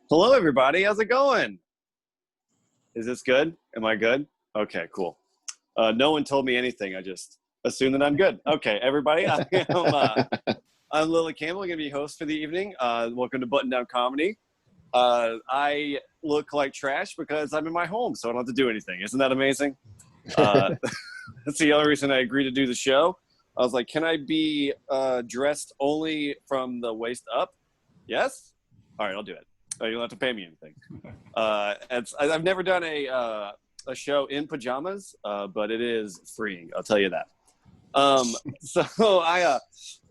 Hello, everybody. How's it going? Is this good? Am I good? Okay, cool. No one told me anything. I just assumed that I'm good. Okay, everybody. I'm Lily Campbell. I'm going to be your host for the evening. Welcome to Button Down Comedy. I look like trash because I'm in my home, so I don't have to do anything. Isn't that amazing? That's the only reason I agreed to do the show. I was like, can I be dressed only from the waist up? Yes? All right, I'll do it. You don't have to pay me anything. I've never done a show in pajamas, but it is freeing. I'll tell you that.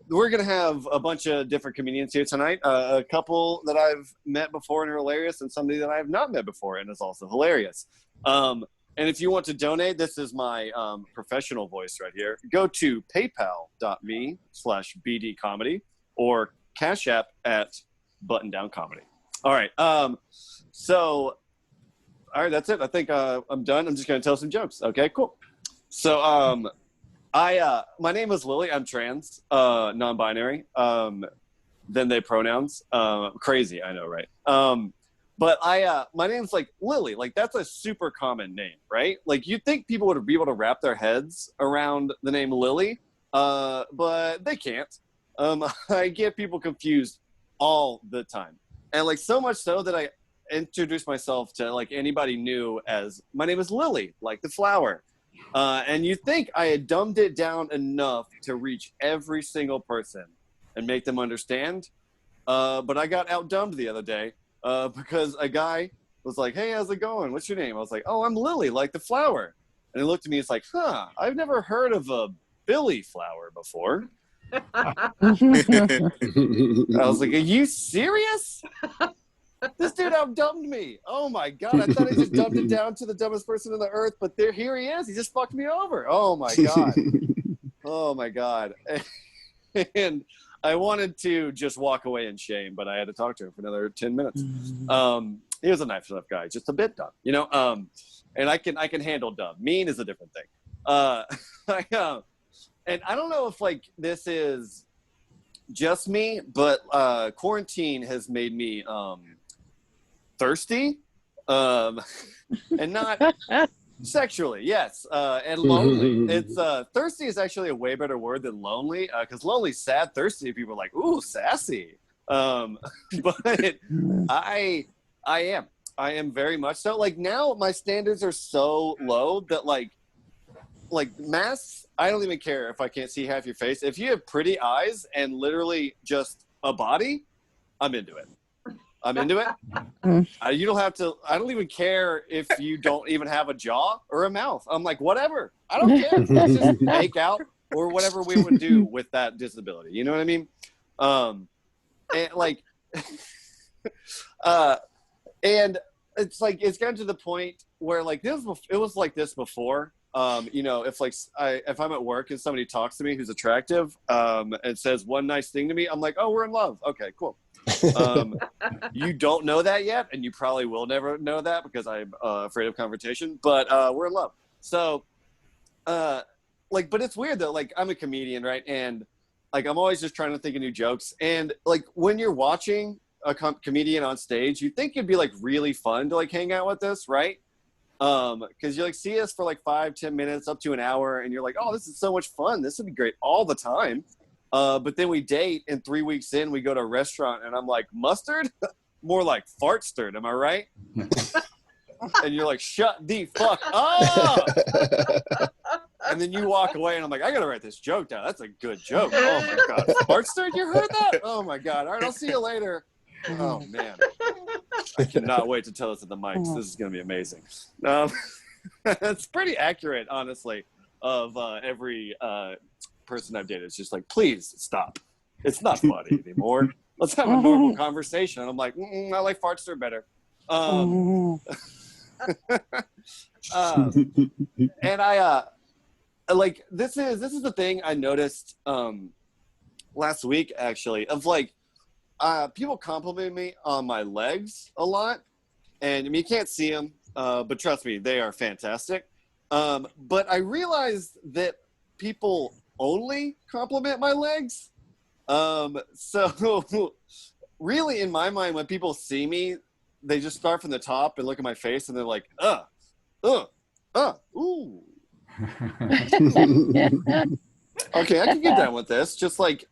We're gonna have a bunch of different comedians here tonight. A couple that I've met before and are hilarious, and somebody that I have not met before and is also hilarious. And if you want to donate, this is my professional voice right here. Go to paypal.me/bdcomedy or Cash App at Button Down Comedy. All right. All right, that's it. I think I'm done. I'm just going to tell some jokes. Okay, cool. So my name is Lily. I'm trans, non-binary. Then they pronouns. Crazy, I know, right? But my name's like Lily. Like, that's a super common name, right? Like, you'd think people would be able to wrap their heads around the name Lily, but they can't. I get people confused all the time. And like so much so that I introduced myself to like anybody new as my name is Lily, like the flower. And you think I had dumbed it down enough to reach every single person and make them understand. But I got outdumbed the other day because a guy was like, "Hey, how's it going? What's your name?" I was like, "Oh, I'm Lily, like the flower." And he looked at me. It's like, "Huh, I've never heard of a Billy flower before." I was like, "Are you serious? This dude outdumbed me. Oh my God. I thought I just dumbed it down to the dumbest person on the earth, but here he is. He just fucked me over. Oh my God. Oh my God." And I wanted to just walk away in shame, but I had to talk to him for another 10 minutes. He was a nice enough guy, just a bit dumb, you know? And I can handle dumb. Mean is a different thing. And I don't know if like this is just me, but quarantine has made me thirsty, and not sexually, yes, and lonely. It's thirsty is actually a way better word than lonely, because lonely, sad, thirsty people are like, ooh, sassy. But I am very much so. Like, now my standards are so low that like masks, I don't even care if I can't see half your face. If you have pretty eyes and literally just a body, I'm into it. You don't have to. I don't even care if you don't even have a jaw or a mouth. I'm like, whatever. I don't care. Let's just make out or whatever we would do with that disability. You know what I mean? And like, and it's like it's gotten to the point where like it was like this before. You know, if I'm at work and somebody talks to me who's attractive, and says one nice thing to me, I'm like, oh, we're in love. Okay, cool. You don't know that yet, and you probably will never know that because I'm afraid of confrontation, but we're in love. So, but it's weird though. Like, I'm a comedian, right? And like, I'm always just trying to think of new jokes. And like, when you're watching a comedian on stage, you think it'd be like really fun to like hang out with this, right? Because you like see us for like 5-10 minutes up to an hour, and you're like, oh, this is so much fun, this would be great all the time. But then we date, and 3 weeks in we go to a restaurant and I'm like, mustard? More like fart stirred, am I right? And you're like, shut the fuck up. And then you walk away and I'm like, I gotta write this joke down, that's a good joke. Oh my God, fart stirred, you heard that? Oh my God. All right, I'll see you later. Oh man, I cannot wait to tell this at the mics. This is going to be amazing. It's pretty accurate, honestly, of every person I've dated. It's just like, please stop. It's not funny anymore. Let's have a normal conversation. And I'm like, I like Fartster better. And I like this is the thing I noticed last week, actually, of like, people compliment me on my legs a lot, and I mean, you can't see them, but trust me, they are fantastic. But I realized that people only compliment my legs. So really, in my mind, when people see me, they just start from the top and look at my face and they're like, ooh. Okay, I can get down with this. Just like,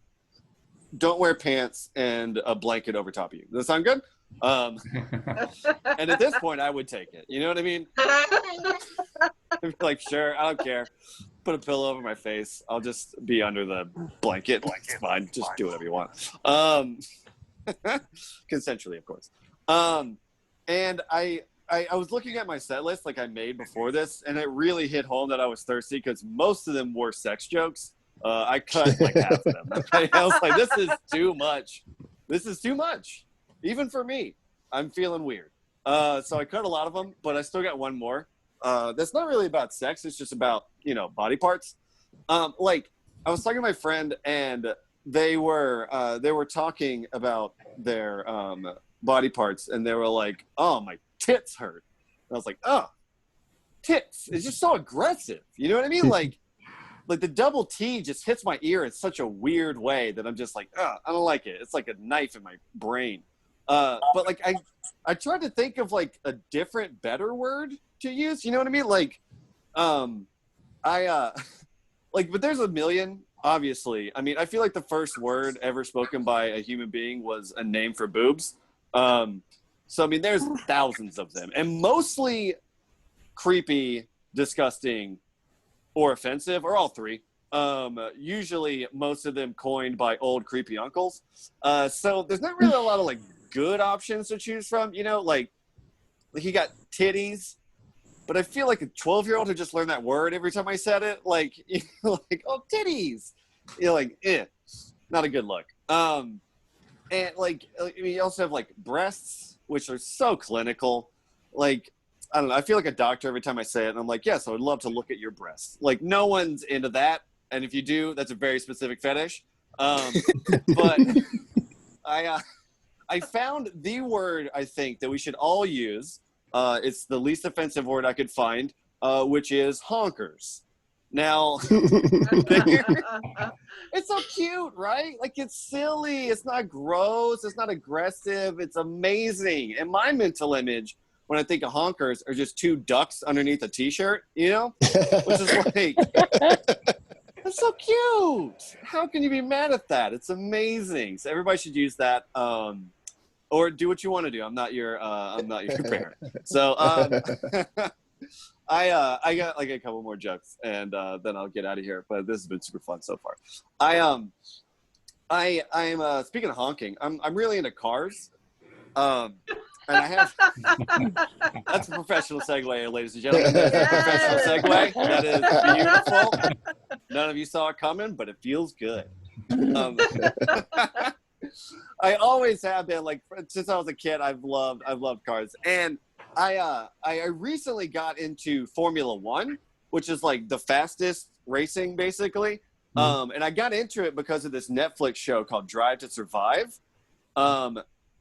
don't wear pants and a blanket over top of you. Does that sound good? And at this point, I would take it. You know what I mean? I'd be like, sure, I don't care. Put a pillow over my face. I'll just be under the blanket. It's fine. Just do whatever you want. Consensually, of course. And I was looking at my set list like I made before this, and it really hit home that I was thirsty because most of them were sex jokes. I cut like half of them. I was like, this is too much. This is too much. Even for me. I'm feeling weird. So I cut a lot of them, but I still got one more. That's not really about sex. It's just about, body parts. Like, I was talking to my friend, and they were talking about their body parts, and they were like, oh, my tits hurt. And I was like, oh, tits. It's just so aggressive. You know what I mean? Like the double T just hits my ear in such a weird way that I'm just like, I don't like it. It's like a knife in my brain. But like I tried to think of like a different, better word to use. You know what I mean? Like, but there's a million, obviously. I mean, I feel like the first word ever spoken by a human being was a name for boobs. So, I mean, there's thousands of them, and mostly creepy, disgusting, or offensive, or all three. Usually most of them coined by old creepy uncles. So there's not really a lot of like good options to choose from, like he got titties, but I feel like a 12-year-old who just learned that word every time I said it, like, like, oh, titties, like, not a good look. And like, you also have like breasts, which are so clinical. Like, I don't know, I feel like a doctor every time I say it, and I'm like, yes, I would love to look at your breasts. Like, no one's into that. And if you do, that's a very specific fetish. But I found the word I think that we should all use. It's the least offensive word I could find, which is honkers. Now, it's so cute, right? Like, it's silly. It's not gross. It's not aggressive. It's amazing. And my mental image when I think of honkers are just two ducks underneath a T-shirt, which is like... That's so cute. How can you be mad at that? It's amazing. So everybody should use that, or do what you want to do. I'm not your parent. So I got like a couple more jokes, and then I'll get out of here. But this has been super fun so far. I'm speaking of honking. I'm really into cars. And I have that's a professional segue, ladies and gentlemen. That's a professional segue. That is beautiful. None of you saw it coming, but it feels good. I always have been, like, since I was a kid. I've loved cars, and I recently got into Formula One, which is like the fastest racing, basically. And I got into it because of this Netflix show called Drive to Survive.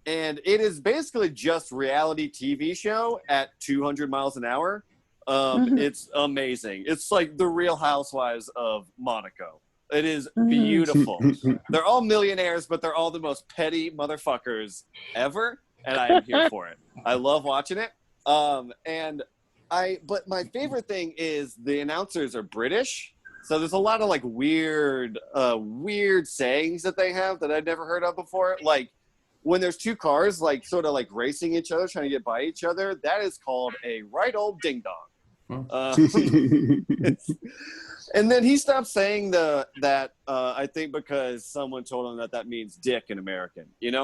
And it is basically just reality TV show at 200 miles an hour. It's amazing. It's like the Real Housewives of Monaco. It is beautiful. They're all millionaires, but they're all the most petty motherfuckers ever. And I am here for it. I love watching it. But my favorite thing is the announcers are British. So there's a lot of like weird sayings that they have that I'd never heard of before. Like, when there's two cars, like, sort of like racing each other, trying to get by each other, that is called a right old ding dong. And then he stopped saying that I think because someone told him that means dick in American, He's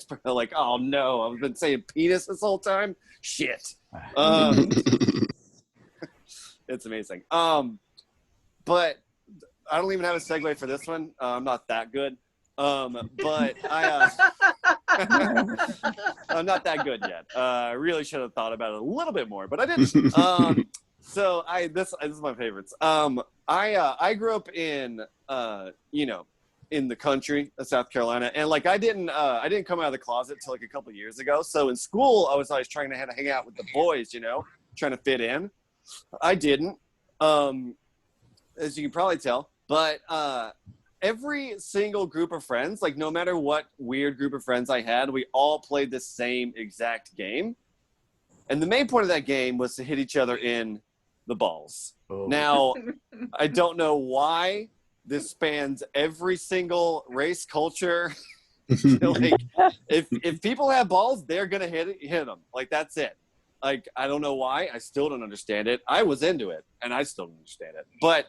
probably like, oh no, I've been saying penis this whole time. Shit. It's amazing. But I don't even have a segue for this one. I'm not that good. But I'm not that good yet. I really should have thought about it a little bit more, but I didn't. So this is my favorites. I grew up in in the country of South Carolina, and like I didn't come out of the closet till like a couple years ago. So in school, I was always trying to hang out with the boys, trying to fit in. I didn't, as you can probably tell, but every single group of friends, like no matter what weird group of friends I had, we all played the same exact game. And the main point of that game was to hit each other in the balls. Oh. Now, I don't know why this spans every single race, culture. Like, if people have balls, they're gonna hit them. Like, that's it. Like, I don't know why. I still don't understand it. I was into it, and I still don't understand it. But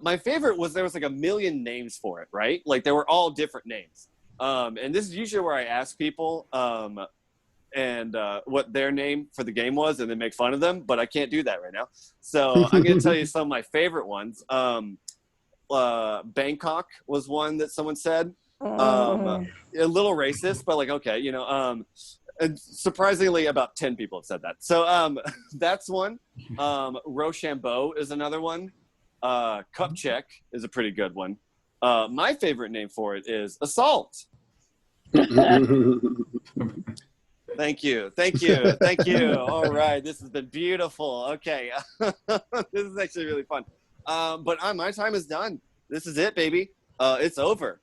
my favorite was there was like a million names for it, right? Like, they were all different names. And this is usually where I ask people what their name for the game was, and then make fun of them. But I can't do that right now. So I'm going to tell you some of my favorite ones. Bangkok was one that someone said. A little racist, but like, okay, you know, and surprisingly about 10 people have said that. So that's one. Rochambeau is another one. Cup check is a pretty good one. My favorite name for it is assault. Thank you. All right, this has been beautiful. Okay, this is actually really fun. But my time is done. This is it, baby. It's over.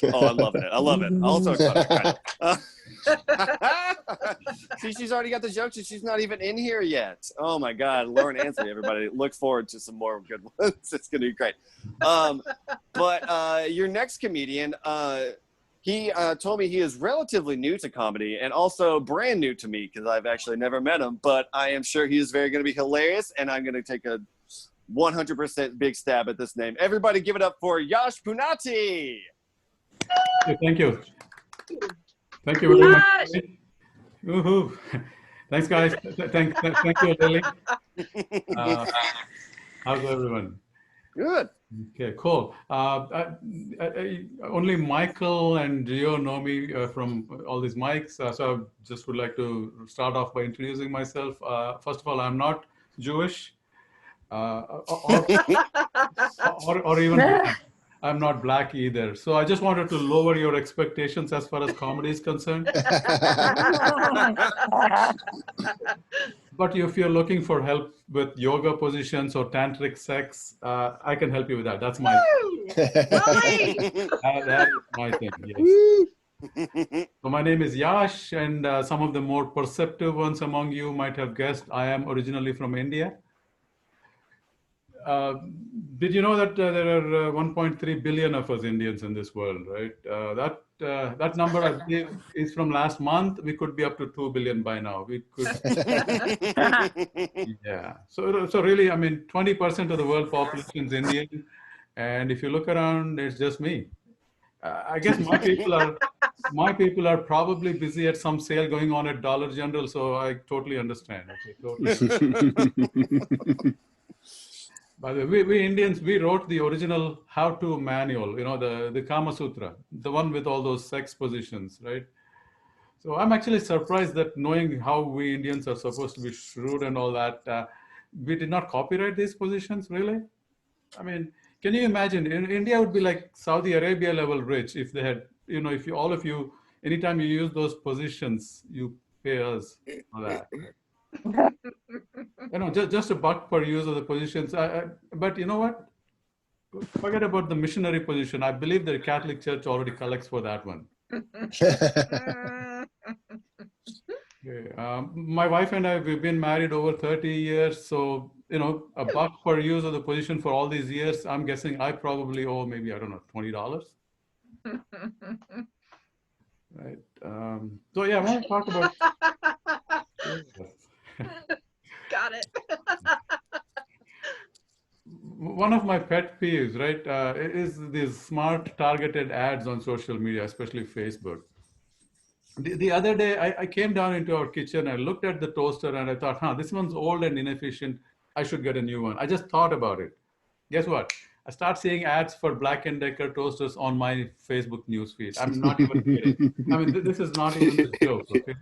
Oh, I'm loving it. I love it. I'll talk about it. See, she's already got the jokes and she's not even in here yet. Oh my God. Lauren Ansley, everybody. Look forward to some more good ones. It's going to be great. But your next comedian, he told me he is relatively new to comedy and also brand new to me because I've actually never met him, but I am sure he is very going to be hilarious, and I'm going to take a 100% big stab at this name. Everybody give it up for Yash Punati. Thank you. Thank you very much. Woohoo. Thanks, guys. Thank you, Lily. How's everyone? Good. Okay, cool. Only Michael and Gio know me from all these mics, so I just would like to start off by introducing myself. First of all, I'm not Jewish, or even black. I'm not black either. So I just wanted to lower your expectations as far as comedy is concerned. But if you're looking for help with yoga positions or tantric sex, I can help you with that. That's my that is my thing. Yes. So my name is Yash, and some of the more perceptive ones among you might have guessed I am originally from India. Did you know that there are 1.3 billion of us Indians in this world, right? That number, I believe, is from last month. We could be up to 2 billion by now. We could. Yeah. So really, I mean, 20% of the world population is Indian, and if you look around, it's just me. I guess my people are probably busy at some sale going on at Dollar General, so I totally understand. Okay, totally. By the way, we Indians, we wrote the original how-to manual, you know, the Kama Sutra, the one with all those sex positions, right? So I'm actually surprised that knowing how we Indians are supposed to be shrewd and all that, we did not copyright these positions, really? I mean, can you imagine? India would be like Saudi Arabia level rich if they had, you know, if you, all of you, anytime you use those positions, you pay us for that. You know, just $1 per use of the positions. But you know what? Forget about the missionary position. I believe the Catholic Church already collects for that one. Okay. My wife and I, we've been married over 30 years. So, you know, $1 per use of the position for all these years, I'm guessing I probably owe maybe, I don't know, $20. Right. So yeah, I want to talk about. Got it. One of my pet peeves, right, is these smart targeted ads on social media, especially Facebook. The other day, I came down into our kitchen, I looked at the toaster and I thought, this one's old and inefficient. I should get a new one. I just thought about it. Guess what? I start seeing ads for Black & Decker toasters on my Facebook newsfeed. I'm not even kidding. I mean, this is not even a joke. Okay?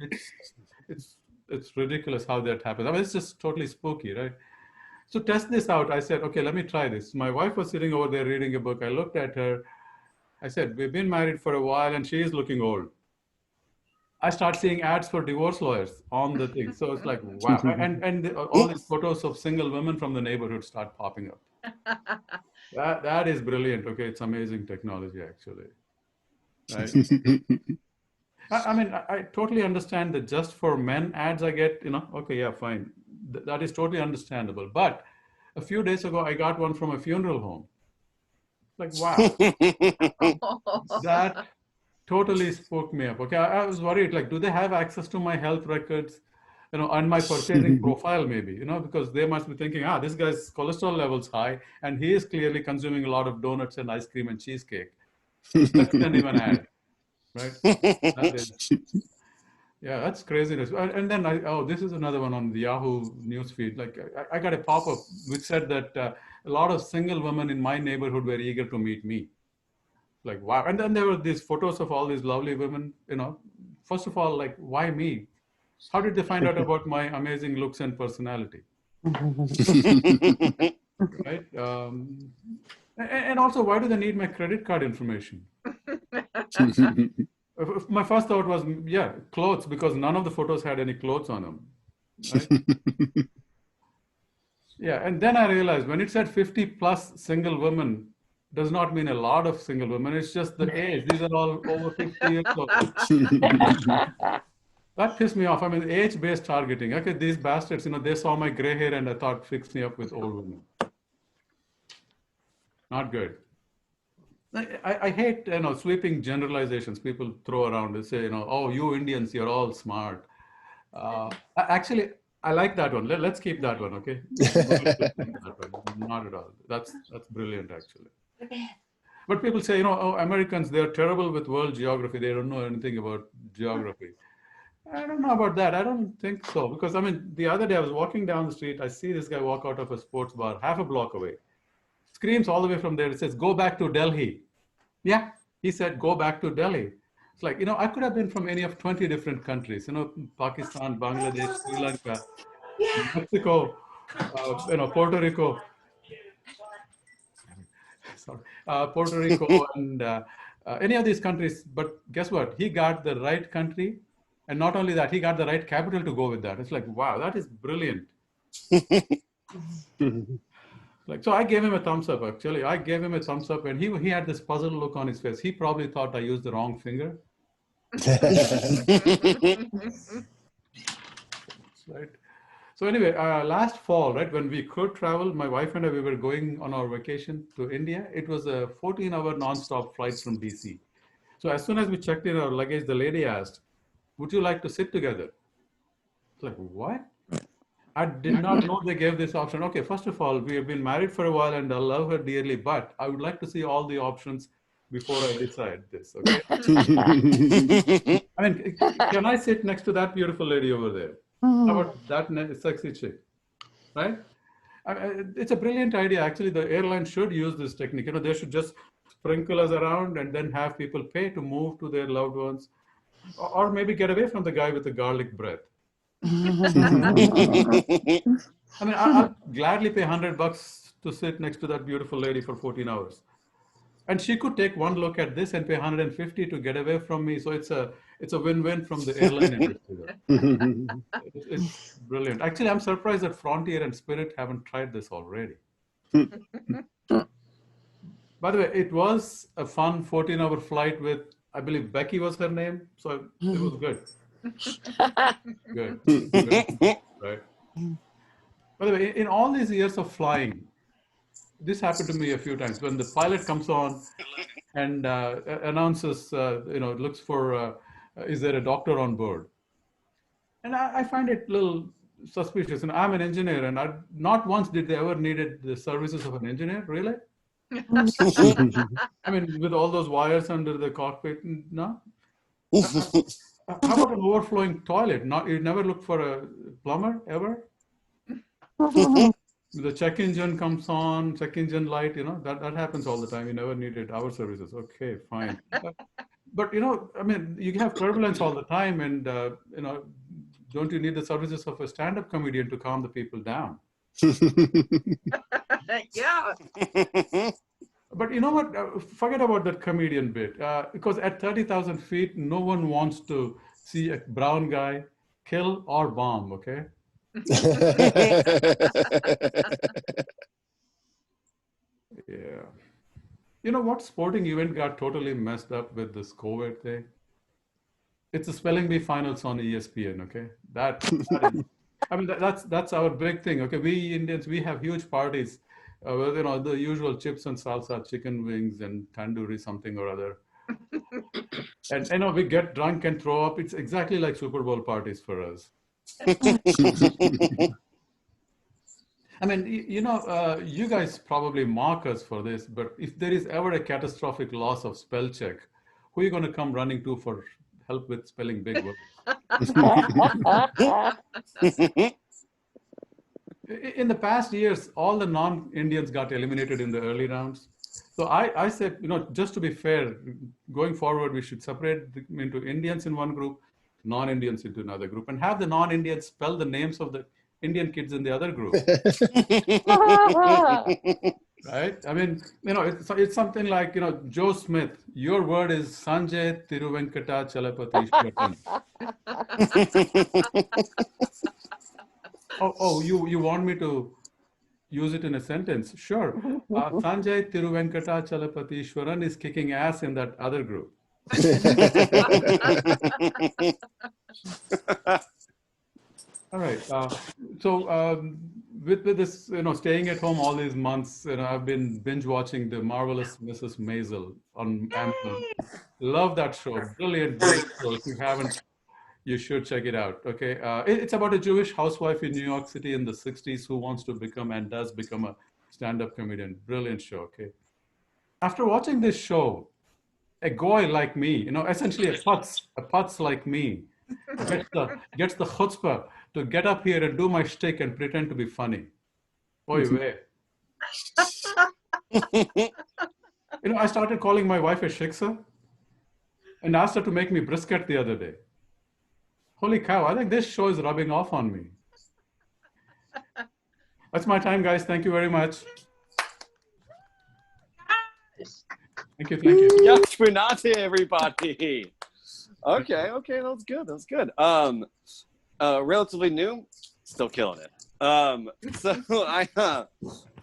It's ridiculous how that happens. I mean, it's just totally spooky, right? So test this out. I said, okay, let me try this. My wife was sitting over there reading a book. I looked at her. I said, we've been married for a while and she is looking old. I start seeing ads for divorce lawyers on the thing. So it's like, wow. And all these photos of single women from the neighborhood start popping up. That is brilliant. Okay, it's amazing technology, actually. Right? I mean, I totally understand that just for men ads I get, okay, yeah, fine. That is totally understandable. But a few days ago, I got one from a funeral home. Like, wow, that totally spoke me up. Okay, I was worried, like, do they have access to my health records, and my purchasing profile maybe, because they must be thinking, this guy's cholesterol level's high, and he is clearly consuming a lot of donuts and ice cream and cheesecake. Let's send him an ad, right? That is, yeah, that's craziness. And then this is another one on the Yahoo newsfeed. Like I got a pop-up which said that a lot of single women in my neighborhood were eager to meet me. Like, wow. And then there were these photos of all these lovely women, First of all, like, why me? How did they find out about my amazing looks and personality? Right? And also, why do they need my credit card information? My first thought was, yeah, clothes, because none of the photos had any clothes on them. Right? Yeah, and then I realized when it said 50 plus single women, does not mean a lot of single women. It's just the age. These are all over 50 years old. That pissed me off. I mean, age-based targeting. Okay, these bastards, they saw my gray hair and I thought, fix me up with old women. Not good. I hate, sweeping generalizations people throw around. They say, oh, you Indians, you're all smart. Actually, I like that one. Let's keep that one, okay? Not at all. That's brilliant, actually. But people say, oh, Americans, they're terrible with world geography. They don't know anything about geography. I don't know about that. I don't think so. Because, I mean, the other day I was walking down the street. I see this guy walk out of a sports bar half a block away. Screams all the way from there. It says, go back to Delhi. Yeah, he said, go back to Delhi. It's like, I could have been from any of 20 different countries, Pakistan, Bangladesh, Sri Lanka, Mexico, Puerto Rico. Sorry, Puerto Rico and any of these countries. But guess what? He got the right country. And not only that, he got the right capital to go with that. It's like, wow, that is brilliant. Like, so I gave him a thumbs up, actually. I gave him a thumbs up, and he had this puzzled look on his face. He probably thought I used the wrong finger. Right. So anyway, last fall, right, when we could travel, my wife and I, we were going on our vacation to India. It was a 14-hour nonstop flight from DC. So as soon as we checked in our luggage, the lady asked, would you like to sit together? It's like, what? I did not know they gave this option. Okay, first of all, we have been married for a while and I love her dearly, but I would like to see all the options before I decide this, okay? I mean, can I sit next to that beautiful lady over there? How about that sexy chick, right? It's a brilliant idea. Actually, the airline should use this technique. They should just sprinkle us around and then have people pay to move to their loved ones, or maybe get away from the guy with the garlic breath. I mean, I'll gladly pay $100 to sit next to that beautiful lady for 14 hours. And she could take one look at this and pay $150 to get away from me. So it's a win-win from the airline industry. It's brilliant. Actually, I'm surprised that Frontier and Spirit haven't tried this already. By the way, it was a fun 14-hour flight with, I believe Becky was her name. So it was good. Good. Right. By the way, in all these years of flying, this happened to me a few times when the pilot comes on and announces, looks for, is there a doctor on board? And I find it a little suspicious. And I'm an engineer, and not once did they ever needed the services of an engineer, really? I mean, with all those wires under the cockpit, no? How about an overflowing toilet? You never look for a plumber, ever? The check engine comes on, check engine light, that happens all the time. You never needed our services. Okay, fine. But, I mean, you have turbulence all the time and, don't you need the services of a stand-up comedian to calm the people down? Yeah. But you know what? Forget about that comedian bit. Because at 30,000 feet, no one wants to see a brown guy kill or bomb, okay? Yeah. You know what sporting event got totally messed up with this COVID thing? It's the spelling bee finals on ESPN, okay? That is, I mean, that's our big thing, okay? We Indians, we have huge parties with, you know, the usual chips and salsa, chicken wings and tandoori something or other. And, you know, we get drunk and throw up. It's exactly like Super Bowl parties for us. I mean, you know, you guys probably mock us for this, but if there is ever a catastrophic loss of spell check, who are you going to come running to for help with spelling big words? In the past years, all the non-Indians got eliminated in the early rounds. So I said, you know, just to be fair, going forward, we should separate them into Indians in one group, non-Indians into another group, and have the non-Indians spell the names of the Indian kids in the other group. Right? I mean, you know, it's something like, you know, Joe Smith, your word is Sanjay Tiruvenkata Chalapati Shwatan. Oh, you want me to use it in a sentence? Sure. Sanjay Tiruvenkata Chalapati Shwaran is kicking ass in that other group. All right. With this, you know, staying at home all these months, you know, I've been binge watching The Marvelous Mrs. Maisel on Amazon. Love that show. Brilliant, brilliant show. If you haven't, you should check it out. Okay. It's about a Jewish housewife in New York City in the 60s who wants to become and does become a stand-up comedian. Brilliant show. Okay. After watching this show, a guy like me, you know, essentially a putz like me, gets the chutzpah to get up here and do my shtick and pretend to be funny. Boy, way. You know, I started calling my wife a shiksa and asked her to make me brisket the other day. Holy cow, I think this show is rubbing off on me. That's my time, guys. Thank you very much. Thank you, thank you. Yash Punati, everybody. Okay, that's good. That's good. Relatively new, still killing it. So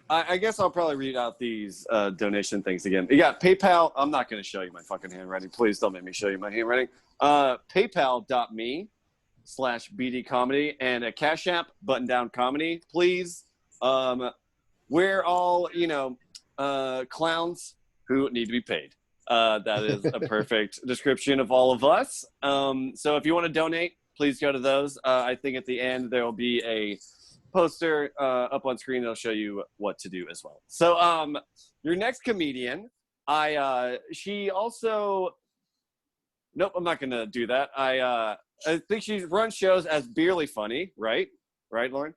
I guess I'll probably read out these donation things again. You got PayPal. I'm not going to show you my fucking handwriting. Please don't make me show you my handwriting. PayPal.me/BD Comedy and a Cash App Button Down Comedy. Please. We're all, you know, clowns who need to be paid. That is a perfect description of all of us. So if you want to donate, please go to those. I think at the end there will be a poster up on screen that'll show you what to do as well. So your next comedian, she also, nope, I'm not gonna do that. I think she runs shows as Beerly Funny, right? Right, Lauren?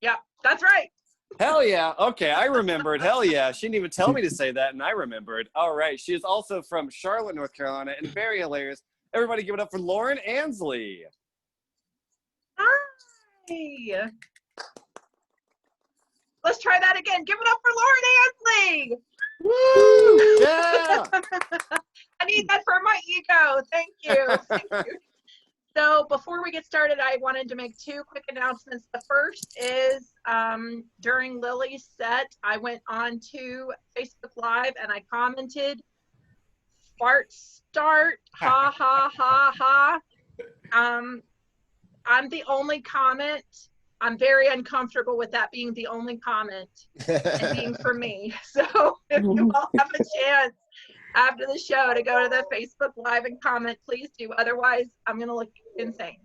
Yeah, that's right. Hell yeah. Okay, I remembered. Hell yeah. She didn't even tell me to say that, and I remembered. All right. She is also from Charlotte, North Carolina, and very hilarious. Everybody give it up for Lauren Ansley. Hi. Let's try that again. Give it up for Lauren Ansley. Woo! Yeah! I need that for my ego. Thank you. Thank you. So before we get started, I wanted to make two quick announcements. The first is during Lily's set, I went on to Facebook Live and I commented, fart start, ha, ha, ha, ha. I'm the only comment. I'm very uncomfortable with that being the only comment and being for me. So if you all have a chance after the show to go to the Facebook Live and comment, please do. Otherwise, I'm going to look insane.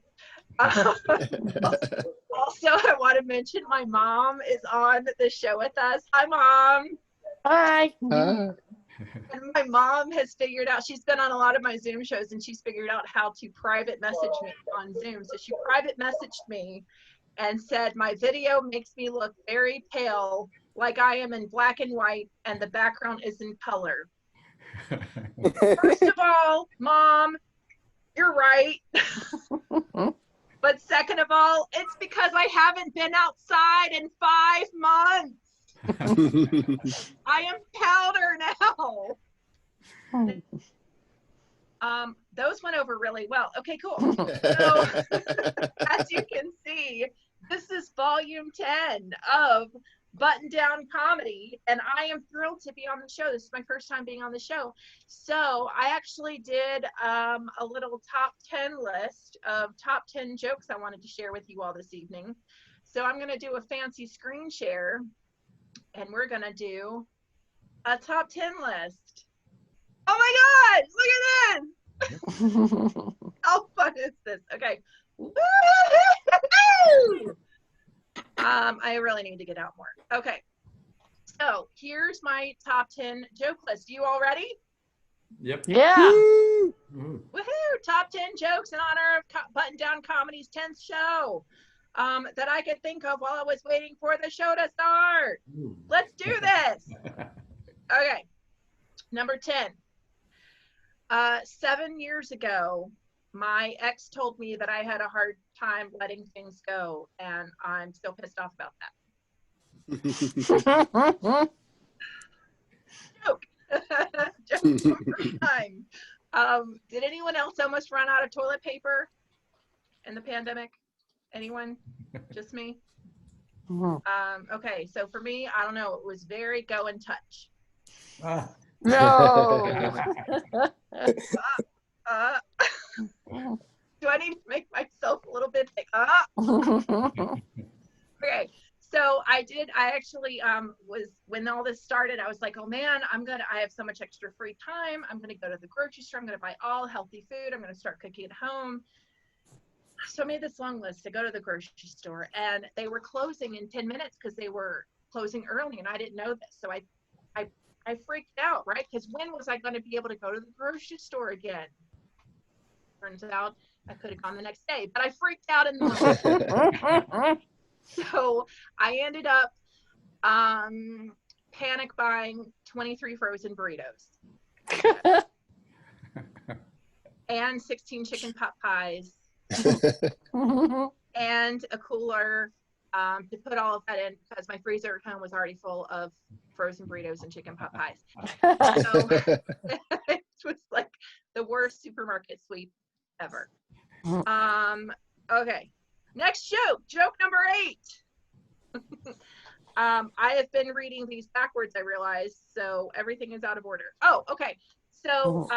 Also, I want to mention my mom is on the show with us. Hi, Mom. Hi. And my mom has figured out, she's been on a lot of my Zoom shows, and she's figured out how to private message me on Zoom. So she private messaged me and said, my video makes me look very pale, like I am in black and white, and the background is in color. First of all, Mom, you're right. But second of all, it's because I haven't been outside in 5 months. I am powder now. Those went over really well. Okay, cool. So, as you can see, this is volume 10 of Button Down Comedy, and I am thrilled to be on the show. This is my first time being on the show. So I actually did a little top 10 list of top 10 jokes I wanted to share with you all this evening. So I'm going to do a fancy screen share, and we're going to do a top 10 list. Oh my God, look at this. How fun is this? Okay. I really need to get out more. Okay. So here's my top 10 joke list. You all ready? Yep. Yeah. Woohoo! Top 10 jokes in honor of Button Down Comedy's 10th show that I could think of while I was waiting for the show to start. Let's do this. Okay. Number 10. 7 years ago, my ex told me that I had a hard time letting things go, and I'm still pissed off about that. Joke. Joke number 9. Did anyone else almost run out of toilet paper in the pandemic? Anyone? Just me? Okay, so for me, I don't know. It was very go and touch. No. Do I need to make myself a little bit like, Okay, so I actually was, when all this started, I was like, oh man, I have so much extra free time. I'm gonna go to the grocery store. I'm gonna buy all healthy food. I'm gonna start cooking at home. So I made this long list to go to the grocery store, and they were closing in 10 minutes because they were closing early, and I didn't know this. So I freaked out, right? Because when was I going to be able to go to the grocery store again? Turns out I could have gone the next day, but I freaked out in the moment. So I ended up panic buying 23 frozen burritos and 16 chicken pot pies and a cooler to put all of that in, because my freezer at home was already full of frozen burritos and chicken pot pies. So it was like the worst supermarket sweep ever. Okay, next joke number 8. I have been reading these backwards, I realize, so everything is out of order. Oh, okay. So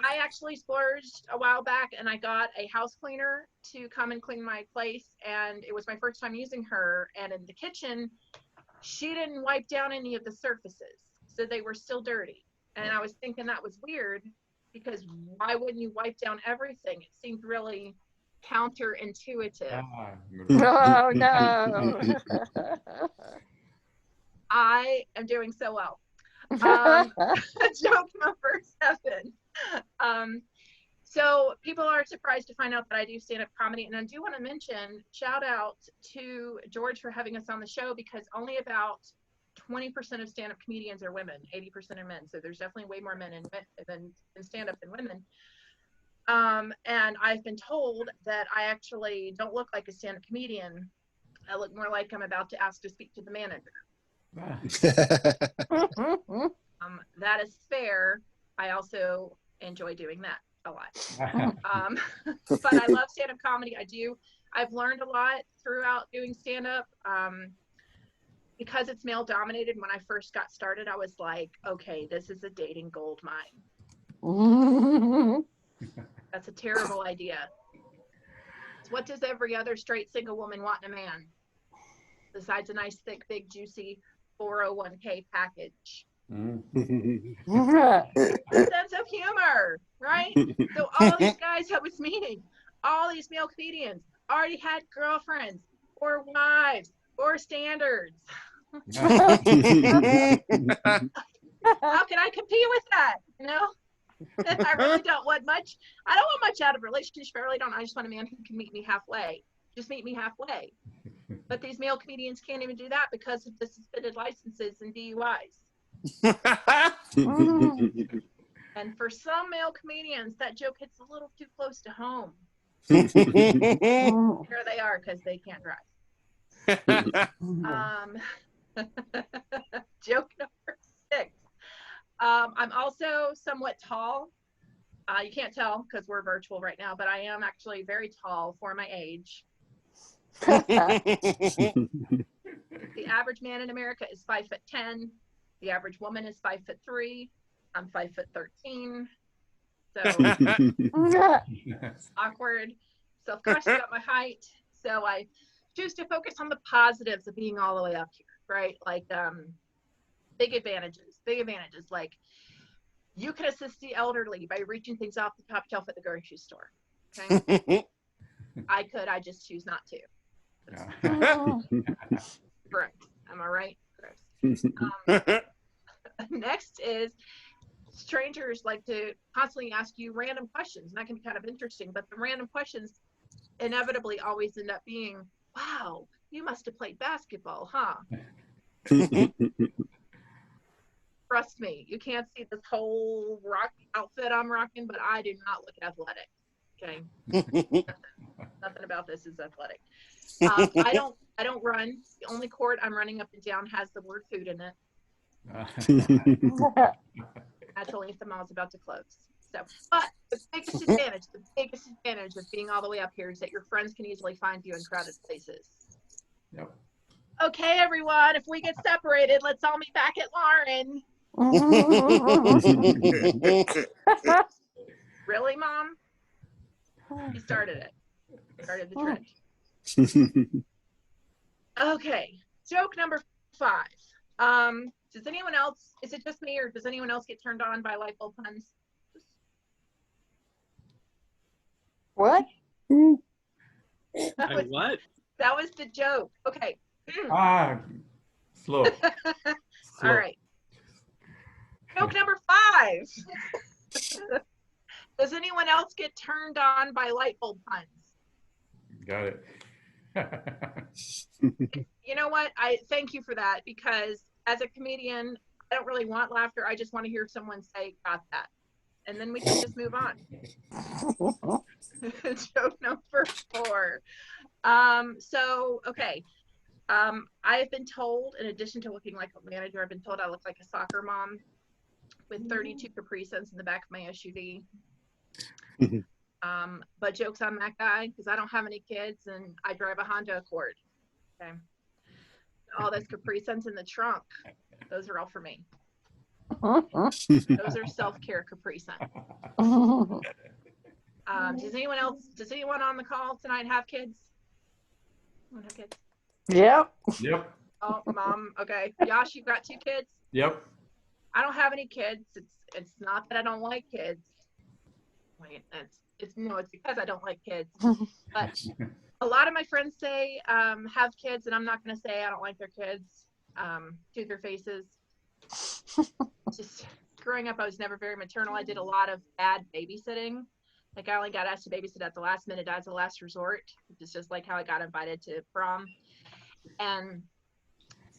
I actually splurged a while back, and I got a house cleaner to come and clean my place, and it was my first time using her. And in the kitchen, she didn't wipe down any of the surfaces, so they were still dirty. And I was thinking that was weird, because why wouldn't you wipe down everything? It seemed really counterintuitive. Oh no. I am doing so well. Joke number 7. So people are surprised to find out that I do stand-up comedy, and I do want to mention, shout out to George for having us on the show, because only about 20% of stand-up comedians are women, 80% are men. So there's definitely way more men in stand-up than women. And I've been told that I actually don't look like a stand-up comedian. I look more like I'm about to ask to speak to the manager. That is fair. I also enjoy doing that a lot. But I love stand-up comedy. I've learned a lot throughout doing stand-up. Because it's male dominated, when I first got started, I was like, okay, this is a dating gold mine. That's a terrible idea. So what does every other straight single woman want in a man? Besides a nice, thick, big, juicy 401k package. Sense of humor, right? So all these guys I was meeting, all these male comedians already had girlfriends or wives or standards. How can I compete with that? You know? I really don't want much. I don't want much out of a relationship. I really don't. I just want a man who can meet me halfway. Just meet me halfway. But these male comedians can't even do that because of the suspended licenses and DUIs. And for some male comedians, that joke hits a little too close to home. Here they are because they can't drive. Joke number 6. I'm also somewhat tall. You can't tell because we're virtual right now, but I am actually very tall for my age. The average man in America is 5'10". The average woman is 5'3". I'm 5'13". So awkward, self-conscious about my height. So I choose to focus on the positives of being all the way up here, right? Like big advantages. Like you can assist the elderly by reaching things off the top shelf at the grocery store. Okay. I could, I just choose not to. Correct. Am I right? Correct. Next is strangers like to constantly ask you random questions, and that can be kind of interesting, but the random questions inevitably always end up being, wow, you must have played basketball, huh? Trust me, you can't see this whole rock outfit I'm rocking, but I do not look athletic. Okay. Nothing about this is athletic. I don't run. The only court I'm running up and down has the word food in it. That's only if the mall's about to close. So, but the biggest advantage of being all the way up here is that your friends can easily find you in crowded places. Yep. Okay, everyone, if we get separated, let's all meet back at Lauren. Really, Mom? You started it. Started the trend. Okay, joke number 5. Does anyone else, is it just me, or does anyone else get turned on by light bulb puns? What? What? That was the joke. Okay. Slow. All right. Joke number 5. Does anyone else get turned on by light bulb puns? Got it. You know what? I thank you for that, because as a comedian, I don't really want laughter. I just want to hear someone say, got that. And then we can just move on. Joke number 4. Okay. I have been told, in addition to looking like a manager, I've been told I look like a soccer mom with 32 Capri Suns in the back of my SUV. But joke's on that guy, because I don't have any kids and I drive a Honda Accord. Okay. All those Capri Suns in the trunk, those are all for me. Those are self-care Capri Suns. Does anyone on the call tonight have kids? Anyone have kids? Yep. Yep. Oh, Mom. Okay. Yash, you've got 2 kids? Yep. I don't have any kids. It's not that I don't like kids. Wait, it's because I don't like kids. But a lot of my friends say have kids, and I'm not going to say I don't like their kids to their faces. Just growing up, I was never very maternal. I did a lot of bad babysitting. Like, I only got asked to babysit at the last minute as a last resort, which is just like how I got invited to prom. And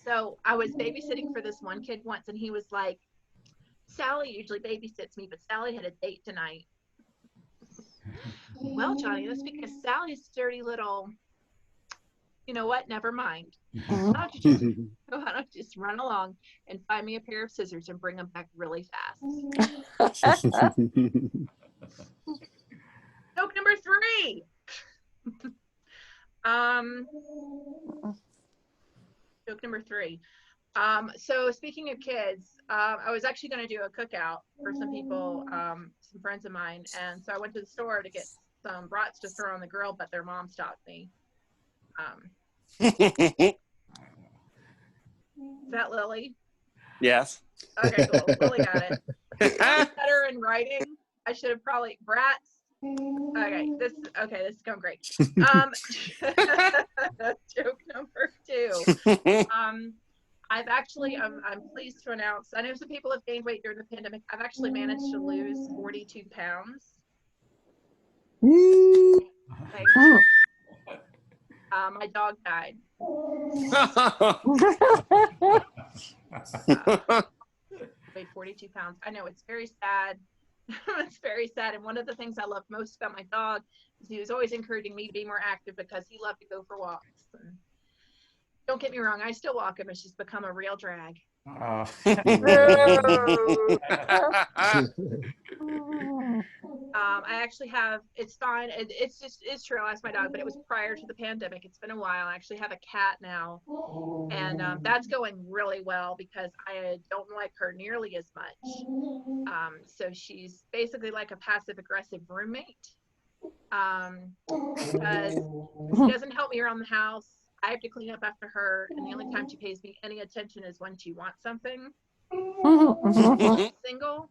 so I was babysitting for this one kid once, and he was like, Sally usually babysits me, but Sally had a date tonight. Well, Johnny, that's because Sally's dirty little, you know what, never mind. Why don't you just run along and find me a pair of scissors and bring them back really fast. Joke number 3. Joke number 3. So speaking of kids, I was actually going to do a cookout for some people, some friends of mine. And so I went to the store to get some brats to throw on the grill, but their mom stopped me. Is that Lily? Yes. Okay, cool. Lily got it. Better in writing. I should have probably brats. Okay, this is going great. Joke number 2. I've actually, I'm pleased to announce, I know some people have gained weight during the pandemic. I've actually managed to lose 42 pounds. Thanks. My dog died. Weighed 42 pounds. I know, it's very sad. It's very sad. And one of the things I loved most about my dog is he was always encouraging me to be more active, because he loved to go for walks. And don't get me wrong, I still walk him. It's just become a real drag. I actually have, it's fine. It's true. I asked my dog, but it was prior to the pandemic. It's been a while. I actually have a cat now. And that's going really well because I don't like her nearly as much. So she's basically like a passive aggressive roommate. Because she doesn't help me around the house. I have to clean up after her. And the only time she pays me any attention is when she wants something. I'm single,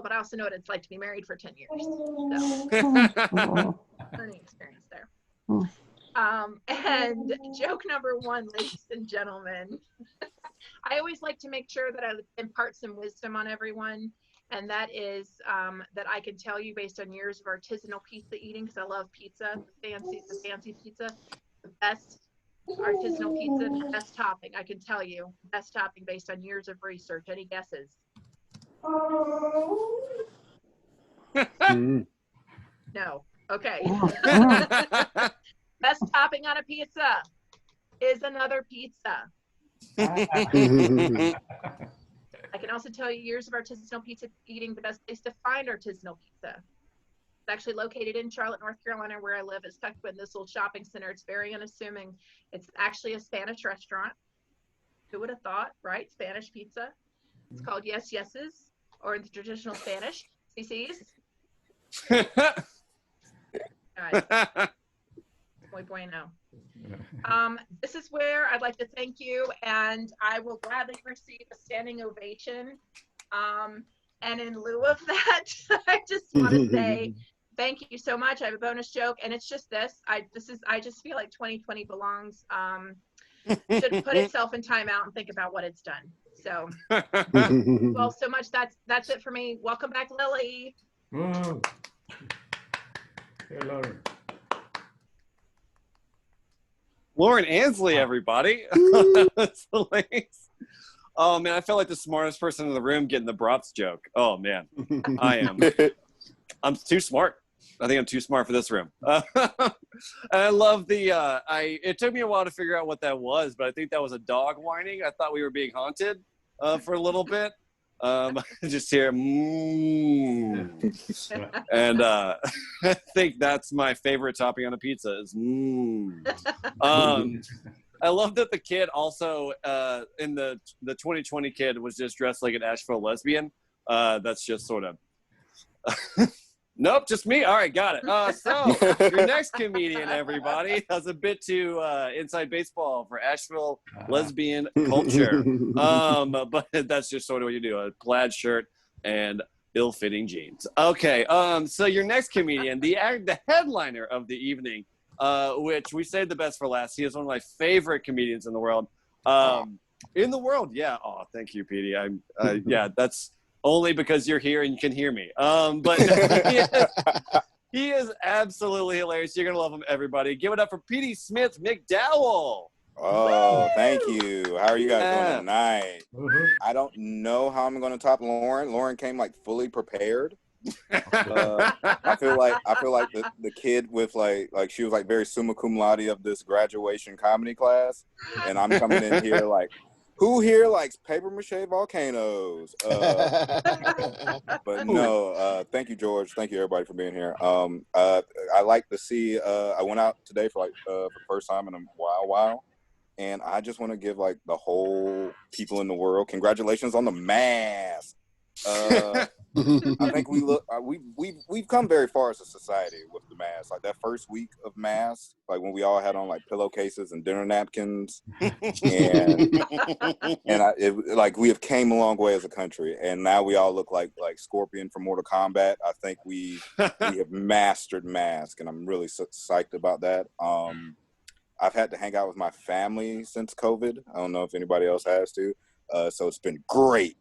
but I also know what it's like to be married for 10 years. So, learning experience there. And joke number one, ladies and gentlemen. I always like to make sure that I impart some wisdom on everyone. And that is that I can tell you based on years of artisanal pizza eating, because I love pizza, the fancy pizza, the best artisanal pizza, the best topping. I can tell you, best topping based on years of research. Any guesses? No. Okay. Best topping on a pizza is another pizza. I can also tell you years of artisanal pizza eating, the best place to find artisanal pizza. It's actually located in Charlotte, North Carolina, where I live. It's tucked in this little shopping center. It's very unassuming. It's actually a Spanish restaurant. Who would have thought, right? Spanish pizza. It's called Yes Yeses, or in the traditional Spanish, CC's. Guys, muy bueno. This is where I'd like to thank you, and I will gladly receive a standing ovation. And in lieu of that, I just want to say thank you so much. I have a bonus joke, and it's just this. I just feel like 2020 belongs should put itself in timeout and think about what it's done. So, well, so much. That's it for me. Welcome back, Lily. Whoa. Hey, Lauren. Lauren Ansley, everybody. That's hilarious. Oh man, I felt like the smartest person in the room getting the brats joke. Oh man, I am. I'm too smart. I think I'm too smart for this room. And I love the. It took me a while to figure out what that was, but I think that was a dog whining. I thought we were being haunted for a little bit. Just hear and I think that's my favorite topping on a pizza is I love that the kid also in the 2020 kid was just dressed like an Asheville lesbian. That's just sort of nope, just me. All right, got it. So your next comedian, everybody, has a bit too inside baseball for Asheville lesbian culture. But that's just sort of what you do: a plaid shirt and ill-fitting jeans. Okay. So your next comedian, the headliner of the evening, which we saved the best for last. He is one of my favorite comedians in the world. In the world, yeah. Oh, thank you, Petey. Yeah, that's. Only because you're here and you can hear me. But he is absolutely hilarious. You're going to love him, everybody. Give it up for Petey Smith McDowell. Oh, thank you. How are you guys doing tonight? I don't know how I'm going to top Lauren. Lauren came like fully prepared. I feel like the kid with like she was like very summa cum laude of this graduation comedy class, and I'm coming in here like, who here likes paper mache volcanoes? But no, thank you, George. Thank you, everybody, for being here. I like to see. I went out today for the first time in a while, and I just want to give like the whole people in the world congratulations on the mask. I think we've come very far as a society with the mask. Like that first week of masks, like when we all had on like pillowcases and dinner napkins, and like we have came a long way as a country, and now we all look like Scorpion from Mortal Kombat. I think we have mastered mask, and I'm really psyched about that. I've had to hang out with my family since COVID. I don't know if anybody else has to, so it's been great.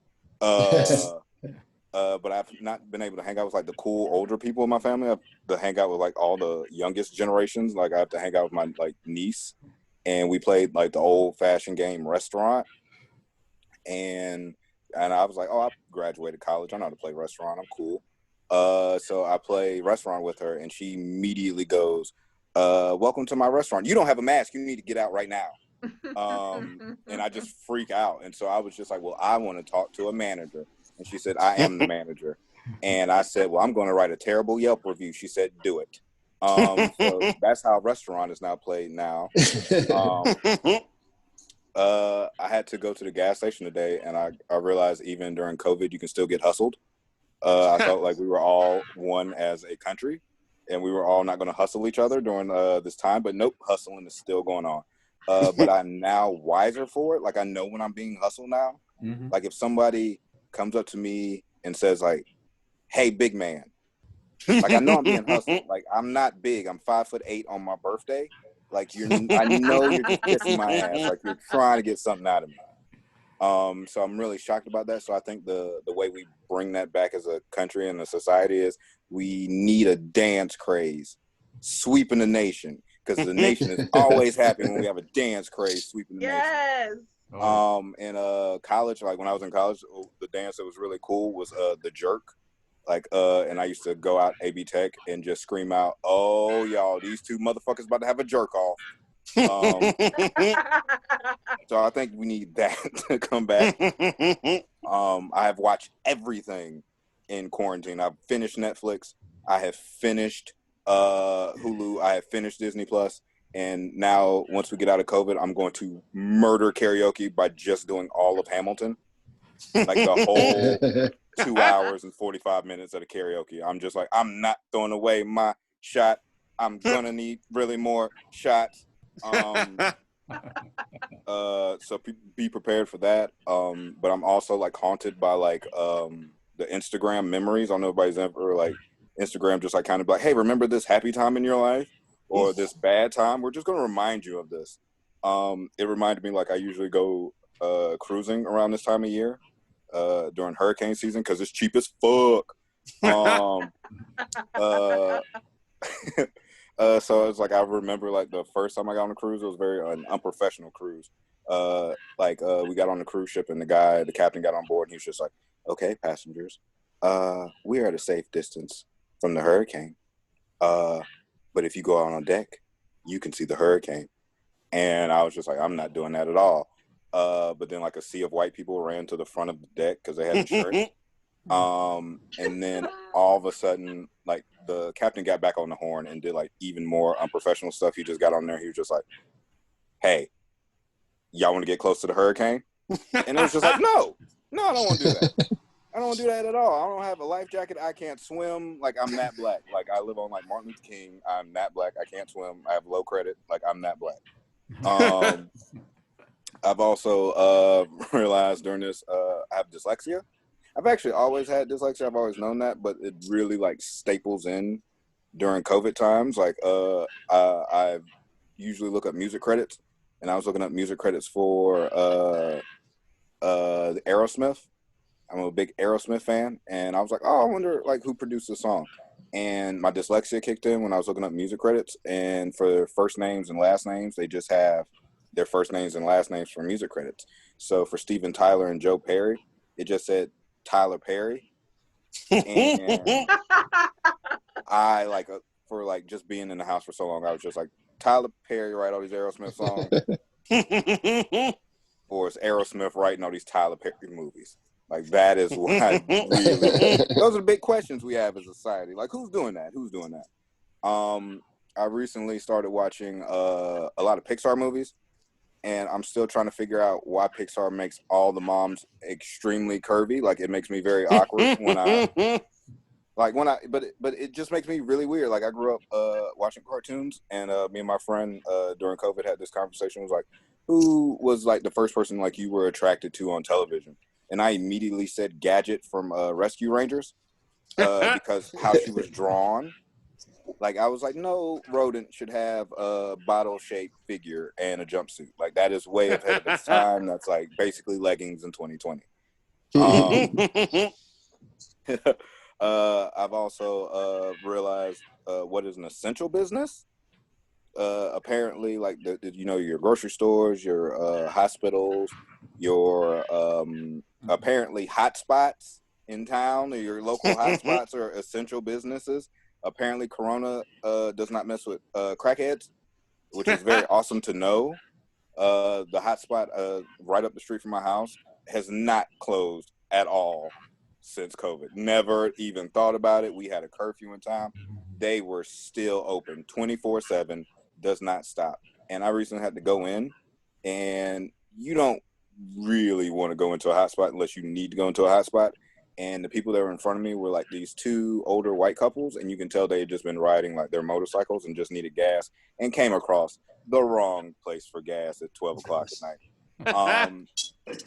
But I've not been able to hang out with like the cool older people in my family. I have to hang out with like all the youngest generations. Like I have to hang out with my like niece, and we played like the old fashioned game Restaurant. And I was like, oh, I graduated college. I know how to play Restaurant. I'm cool. So I play Restaurant with her, and she immediately goes, welcome to my restaurant. You don't have a mask. You need to get out right now. And I just freak out. And so I was just like, well, I want to talk to a manager. And she said, I am the manager. And I said, well, I'm going to write a terrible Yelp review. She said, do it. So that's how restaurant is now played now. I had to go to the gas station today, and I realized even during COVID, you can still get hustled. I felt like we were all one as a country, and we were all not going to hustle each other during this time. But nope, hustling is still going on. But I'm now wiser for it. Like, I know when I'm being hustled now. Mm-hmm. Like, if somebody comes up to me and says, like, hey, big man. Like, I know I'm being hustled. Like, I'm not big. I'm 5'8" on my birthday. Like, I know you're just kissing my ass. Like, you're trying to get something out of me. So I'm really shocked about that. So I think the way we bring that back as a country and a society is we need a dance craze sweeping the nation, because the nation is always happy when we have a dance craze sweeping the nation. In college, like when I was in college, the dance that was really cool was the jerk. Like, and I used to go out AB Tech and just scream out, "Oh, y'all, these two motherfuckers about to have a jerk off." So I think we need that to come back. I have watched everything in quarantine. I've finished Netflix. I have finished Hulu. I have finished Disney Plus. And now, once we get out of COVID, I'm going to murder karaoke by just doing all of Hamilton. Like the whole 2 hours and 45 minutes of the karaoke. I'm just like, I'm not throwing away my shot. I'm going to need really more shots. So be prepared for that. But I'm also like haunted by like the Instagram memories. I don't know if anybody's ever like Instagram just like kind of like, hey, remember this happy time in your life or this bad time? We're just going to remind you of this. It reminded me like I usually go cruising around this time of year during hurricane season because it's cheap as fuck. So it's like I remember like the first time I got on a cruise, it was an unprofessional cruise. We got on the cruise ship and the captain got on board and he was just like, okay, passengers, we are at a safe distance from the hurricane. But if you go out on deck, you can see the hurricane. And I was just like, I'm not doing that at all. But then like a sea of white people ran to the front of the deck because they had insurance. And then all of a sudden, like the captain got back on the horn and did like even more unprofessional stuff. He just got on there. He was just like, hey, y'all want to get close to the hurricane? And it was just like, no, I don't want to do that. I don't want to do that at all. I don't have a life jacket. I can't swim. Like, I'm that black. Like, I live on like Martin Luther King. I'm that black. I can't swim. I have low credit. Like, I'm that black. I've also realized during this, I have dyslexia. I've actually always had dyslexia. I've always known that, but it really like staples in during COVID times. Like, I usually look up music credits, and I was looking up music credits for the Aerosmith. I'm a big Aerosmith fan, and I was like, oh, I wonder like who produced the song. And my dyslexia kicked in when I was looking up music credits, and for their first names and last names, they just have their first names and last names for music credits. So for Steven Tyler and Joe Perry, it just said Tyler Perry. And I like for like just being in the house for so long, I was just like, Tyler Perry write all these Aerosmith songs, or is Aerosmith writing all these Tyler Perry movies? Like, that is what I really, those are the big questions we have as a society. Like, who's doing that? I recently started watching a lot of Pixar movies, and I'm still trying to figure out why Pixar makes all the moms extremely curvy. Like, it makes me very awkward but it just makes me really weird. Like, I grew up watching cartoons, and me and my friend during COVID had this conversation. It was like, who was like the first person like you were attracted to on television? And I immediately said Gadget from Rescue Rangers because how she was drawn. Like, I was like, no rodent should have a bottle-shaped figure and a jumpsuit. Like, that is way ahead of its time. That's like basically leggings in 2020. I've also realized what is an essential business. Apparently, like your grocery stores, your hospitals, your apparently hotspots in town, or your local hotspots are essential businesses. Apparently, Corona does not mess with crackheads, which is very awesome to know. The hot spot right up the street from my house has not closed at all since COVID. Never even thought about it. We had a curfew in time. They were still open 24/7, does not stop. And I recently had to go in, and you don't really want to go into a hot spot unless you need to go into a hot spot. And the people that were in front of me were like these two older white couples, and you can tell they had just been riding like their motorcycles and just needed gas and came across the wrong place for gas at 12 o'clock at night.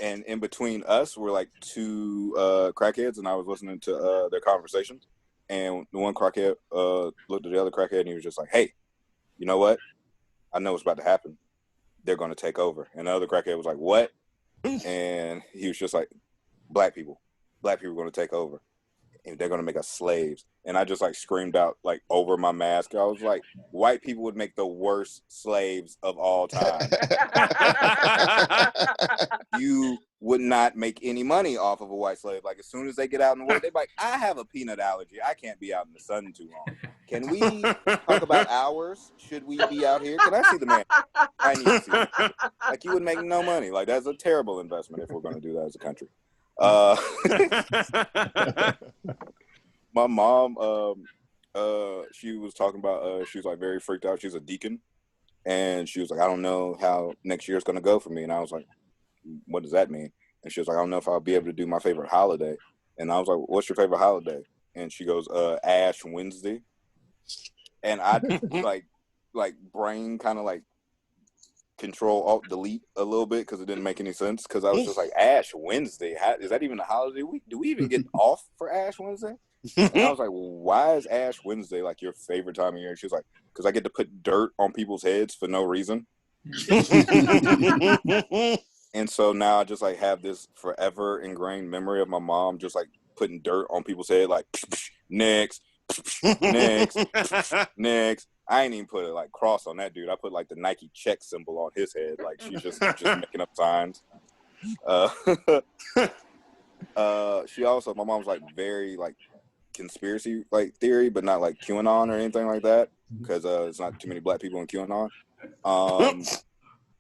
And in between us were like two crackheads, and I was listening to their conversations. And the one crackhead looked at the other crackhead, and he was just like, "Hey, you know what? I know what's about to happen. They're going to take over." And the other crackhead was like, "What?" And he was just like, black people are going to take over, and they're going to make us slaves." And I just like screamed out like over my mask. I was like, white people would make the worst slaves of all time. You would not make any money off of a white slave. Like as soon as they get out in the world, they're like, "I have a peanut allergy. I can't be out in the sun too long. Can we talk about hours? Should we be out here? Can I see the man? I need to see him." Like you would make no money. Like that's a terrible investment if we're going to do that as a country. My mom, she was talking about, she was like very freaked out. She's a deacon, and she was like, "I don't know how next year's going to go for me." And I was like, "What does that mean?" And she was like, "I don't know if I'll be able to do my favorite holiday." And I was like, "What's your favorite holiday?" And she goes, Ash Wednesday. And I like brain kind of like Control Alt Delete a little bit because it didn't make any sense. Because I was just like, Ash Wednesday? Is that even a holiday week? Do we even get off for Ash Wednesday? And I was like, well, why is Ash Wednesday like your favorite time of year? And she was like, because I get to put dirt on people's heads for no reason. And so now I just like have this forever ingrained memory of my mom just like putting dirt on people's head, like next, next, next. I ain't even put a like cross on that dude. I put like the Nike check symbol on his head. Like she's just making up signs. She also, my mom's like very like conspiracy like theory, but not like QAnon or anything like that, because it's not too many black people in QAnon.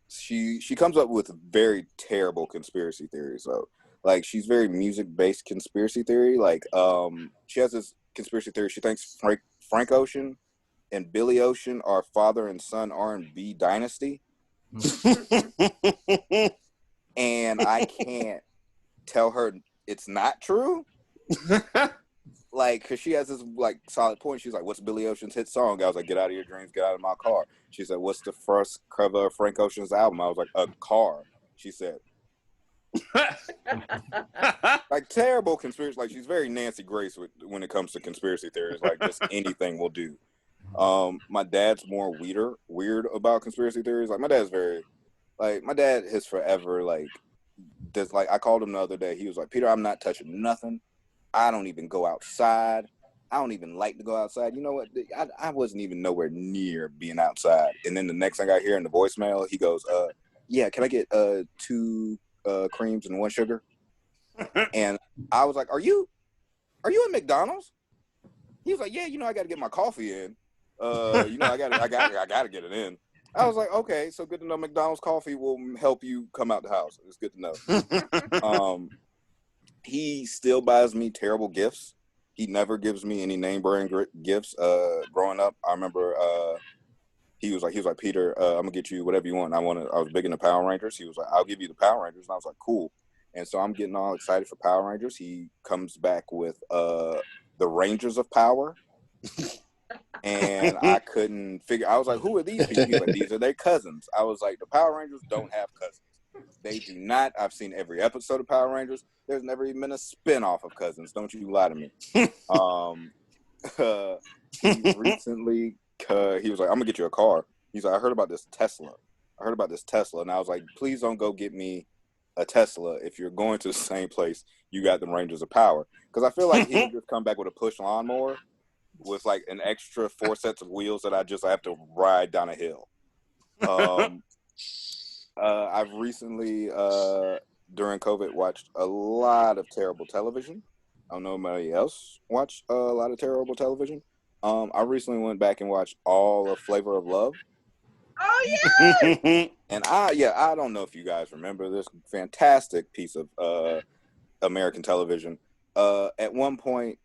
She comes up with very terrible conspiracy theories. So like she's very music based conspiracy theory. Like she has this conspiracy theory. She thinks Frank Ocean and Billy Ocean are father and son R&B dynasty. And I can't tell her it's not true. Like, cause she has this like solid point. She's like, "What's Billy Ocean's hit song?" I was like, "Get Out of Your Dreams, Get Out of My Car." She said, "What's the first cover of Frank Ocean's album?" I was like, "A car." She said, like terrible conspiracy. Like she's very Nancy Grace when it comes to conspiracy theories. Like just anything will do. My dad's more weird about conspiracy theories. Like my dad has forever like does like I called him the other day. He was like, "Peter, I'm not touching nothing. I don't even go outside. I don't even like to go outside." You know what? I wasn't even nowhere near being outside. And then the next thing I hear in the voicemail, he goes, "Yeah, can I get 2 creams and 1 sugar?" And I was like, Are you at McDonald's?" He was like, "Yeah, I got to get my coffee in. I gotta get it in." I was like, "Okay, so good to know McDonald's coffee will help you come out the house. It's good to know." He still buys me terrible gifts. He never gives me any name brand gifts. Growing up, I remember he was like, "Peter, I'm gonna get you whatever you want." I was big into Power Rangers. He was like, "I'll give you the Power Rangers," and I was like, "Cool." And so I'm getting all excited for Power Rangers. He comes back with the Rangers of Power. And I couldn't figure. I was like, "Who are these people?" He's like, "These are their cousins." I was like, "The Power Rangers don't have cousins. They do not. I've seen every episode of Power Rangers. There's never even been a spin-off of Cousins. Don't you lie to me." He recently, he was like, "I'm gonna get you a car." He's like, "I heard about this Tesla. And I was like, "Please don't go get me a Tesla if you're going to the same place you got the Rangers of Power." Because I feel like he would just come back with a push lawnmower with like an extra 4 sets of wheels that I have to ride down a hill. I've recently, during COVID, watched a lot of terrible television. I don't know if anybody else watched a lot of terrible television. I recently went back and watched all of Flavor of Love. Oh yeah. And I don't know if you guys remember this fantastic piece of American television. At one point,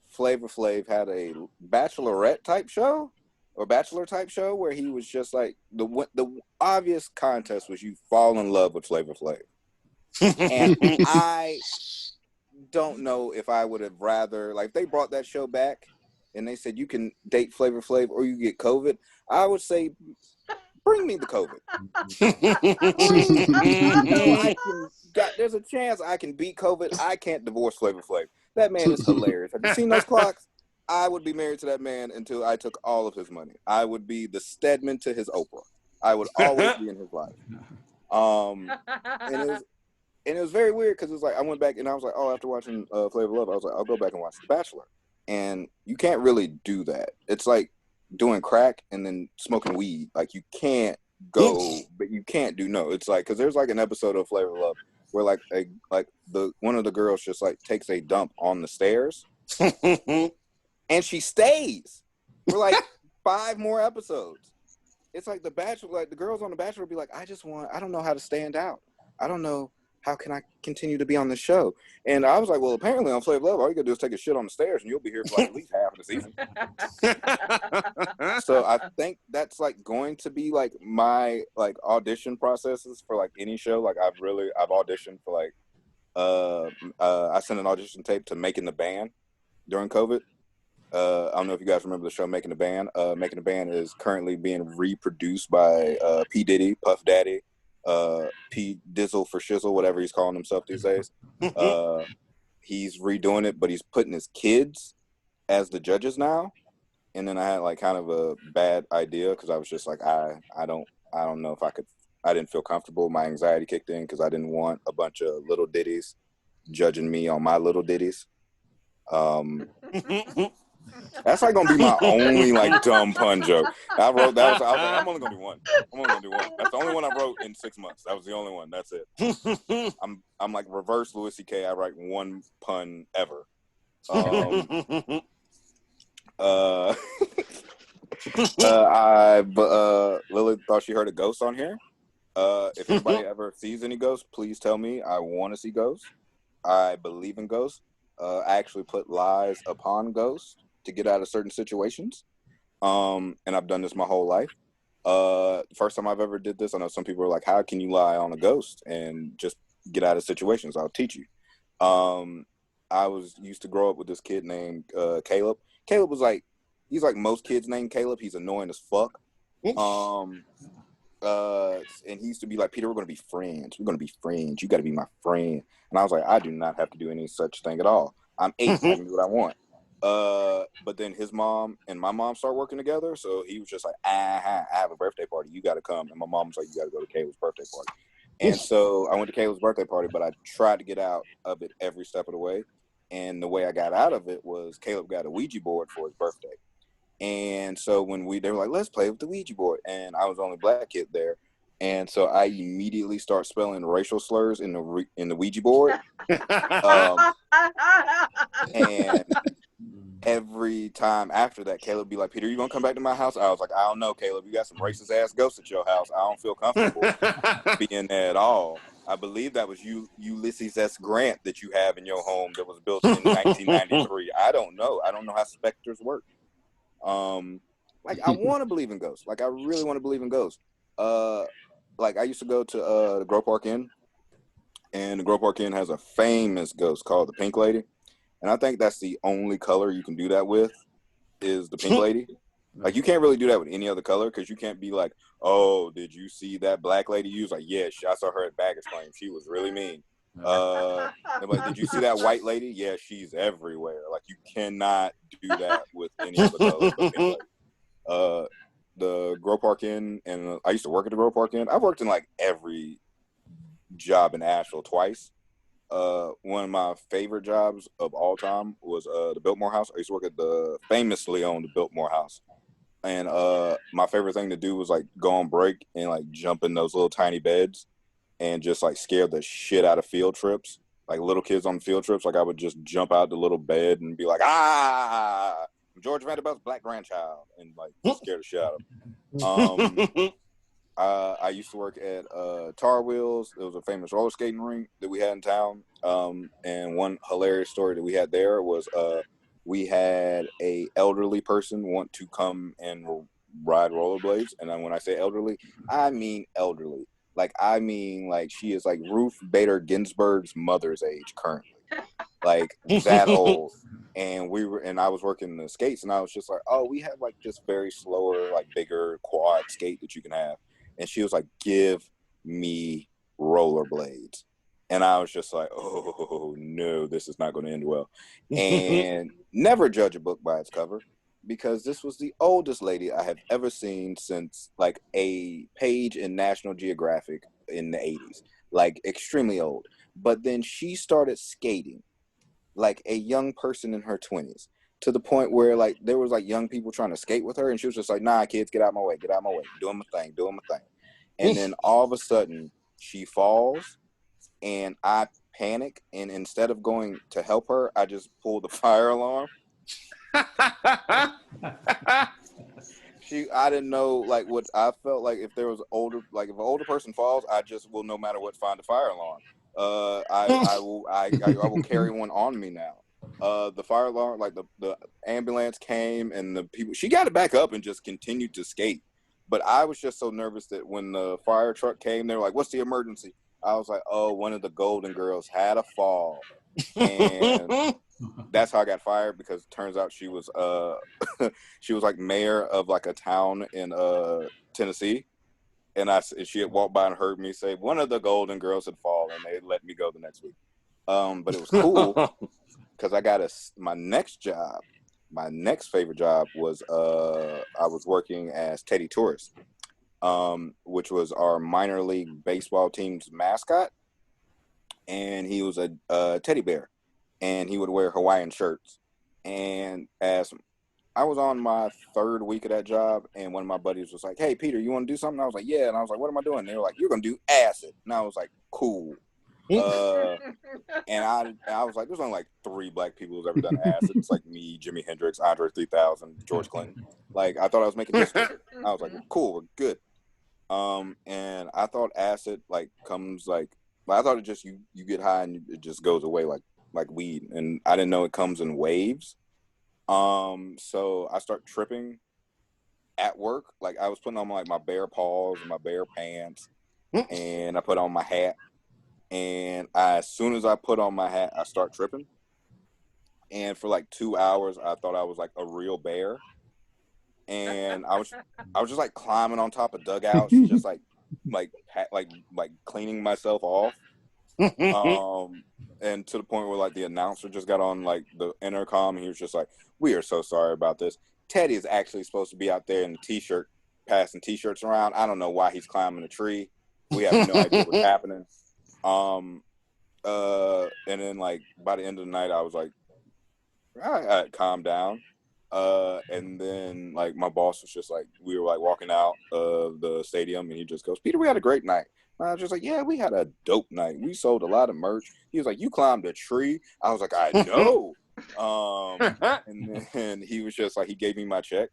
Flavor Flav had a bachelorette type show or bachelor type show where he was just like the obvious contest was you fall in love with Flavor Flav. And I don't know if I would have rather, like, if they brought that show back and they said you can date Flavor Flav or you get COVID, I would say bring me the COVID. There's a chance I can beat COVID. I can't divorce Flavor Flav. That man is hilarious. Have you seen those clocks? I would be married to that man until I took all of his money. I would be the Stedman to his Oprah. I would always be in his life. And it was very weird because it was like I went back and I was like, oh, after watching Flavor Love, I was like, I'll go back and watch The Bachelor. And you can't really do that. It's like doing crack and then smoking weed. Like you can't go, but you can't do no. It's like because there's like an episode of Flavor Love where like one of the girls just like takes a dump on the stairs, and she stays for like 5 more episodes. It's like The Bachelor, like the girls on The Bachelor would be like, I don't know how to stand out. I don't know. How can I continue to be on the show? And I was like, well, apparently on Flavor Love, all you gotta do is take a shit on the stairs and you'll be here for like at least half of the season. So I think that's like going to be like my like audition processes for like any show. Like I've auditioned for like, I sent an audition tape to Making the Band during COVID. I don't know if you guys remember the show Making the Band. Making the Band is currently being reproduced by P. Diddy, Puff Daddy, P Dizzle for Shizzle, whatever he's calling himself these days. He's redoing it, but he's putting his kids as the judges now. And then I had like kind of a bad idea because I was just like, I don't know if I could. I didn't feel comfortable. My anxiety kicked in because I didn't want a bunch of little ditties judging me on my little ditties. That's like gonna be my only like dumb pun joke. I wrote that. I was like, I'm only gonna do one. That's the only one I wrote in 6 months. That was the only one. That's it. I'm like reverse Louis C.K. I write one pun ever. Lily thought she heard a ghost on here. If anybody ever sees any ghosts, please tell me. I want to see ghosts. I believe in ghosts. I actually put lies upon ghosts to get out of certain situations. And I've done this my whole life. First time I've ever did this, I know some people are like, how can you lie on a ghost and just get out of situations? I'll teach you. I used to grow up with this kid named Caleb. Caleb was like, he's like most kids named Caleb. He's annoying as fuck. And he used to be like, Peter, we're going to be friends. We're going to be friends. You got to be my friend. And I was like, I do not have to do any such thing at all. I'm 8. I can do what I want. But then his mom and my mom started working together. So he was just like, I have a birthday party. You got to come. And my mom was like, you got to go to Caleb's birthday party. And so I went to Caleb's birthday party, but I tried to get out of it every step of the way. And the way I got out of it was Caleb got a Ouija board for his birthday. And so when they were like, let's play with the Ouija board. And I was the only black kid there. And so I immediately start spelling racial slurs in the Ouija board. And every time after that, Caleb would be like, Peter, you gonna come back to my house? I was like, I don't know, Caleb. You got some racist ass ghosts at your house. I don't feel comfortable being there at all. I believe that was Ulysses S. Grant that you have in your home that was built in 1993. I don't know. I don't know how specters work. Like I want to believe in ghosts. Like I really want to believe in ghosts. Like I used to go to the Grove Park Inn, and the Grove Park Inn has a famous ghost called the Pink Lady. And I think that's the only color you can do that with is the Pink Lady. Like you can't really do that with any other color because you can't be like, oh, did you see that black lady? You was like, yeah, I saw her at Baggage Claim. She was really mean. Like, did you see that white lady? Yeah, she's everywhere. Like you cannot do that with any other color. But Pink Lady. The Grove Park Inn, and I used to work at the Grove Park Inn. I've worked in like every job in Asheville twice. One of my favorite jobs of all time was the Biltmore House. I used to work at the famously owned Biltmore House. And my favorite thing to do was like go on break and like jump in those little tiny beds and just like scare the shit out of field trips. Like little kids on field trips, like I would just jump out the little bed and be like, I'm George Vanderbilt's black grandchild, and like scare the shit out of them. I used to work at Tar Wheels. It was a famous roller skating rink that we had in town. And one hilarious story that we had there was we had a elderly person want to come and ride rollerblades. And then when I say elderly, I mean elderly. Like, I mean, like, she is like Ruth Bader Ginsburg's mother's age currently. Like, that old. And I was working the skates, and I was just like, oh, we have like this very slower, like bigger quad skate that you can have. And she was like, give me rollerblades. And I was just like, oh no, this is not going to end well. And never judge a book by its cover, because this was the oldest lady I have ever seen since like a page in National Geographic in the 80s, like extremely old. But then she started skating like a young person in her 20s, to the point where like there was like young people trying to skate with her, and she was just like, nah, kids, get out of my way, doing my thing. And then all of a sudden she falls, and I panic, and instead of going to help her, I just pulled the fire alarm. I didn't know like what I felt like if there was if an older person falls, I just will no matter what find the fire alarm. I will carry one on me now. The fire alarm, like the ambulance came, and the people, she got it back up and just continued to skate. But I was just so nervous that when the fire truck came, they were like, what's the emergency? I was like, oh, one of the Golden Girls had a fall. And that's how I got fired, because it turns out she was she was like mayor of like a town in Tennessee. And she had walked by and heard me say one of the Golden Girls had fallen, and they let me go the next week. But it was cool because I got my next job. My next favorite job was I was working as Teddy Tourist, which was our minor league baseball team's mascot, and he was a teddy bear, and he would wear Hawaiian shirts. And as I was on my third week of that job, and one of my buddies was like, hey, Peter, you want to do something? I was like, yeah. And I was like, what am I doing? And they were like, you're going to do acid. And I was like, cool. And I was like, there's only like 3 black people who's ever done acid. It's like me, Jimi Hendrix, Andre 3000, George Clinton. Like, I thought I was making history. I was like, cool, we're good. And I thought acid like comes like, I thought it just, you get high and it just goes away like weed. And I didn't know it comes in waves. So I start tripping at work. Like, I was putting on like my bare paws and my bare pants, and I put on my hat. And as soon as I put on my hat, I start tripping. And for like 2 hours, I thought I was like a real bear. And I was just like climbing on top of dugouts, just like cleaning myself off. And to the point where like the announcer just got on like the intercom, and he was just like, we are so sorry about this. Teddy is actually supposed to be out there in a t-shirt, passing t-shirts around. I don't know why he's climbing a tree. We have no idea what's happening. And then like by the end of the night, I was like, I calmed down. And then like my boss was just like, we were like walking out of the stadium, and he just goes, Peter, we had a great night. And I was just like, yeah, we had a dope night. We sold a lot of merch. He was like, you climbed a tree? I was like, I know. And then he was just like, he gave me my check.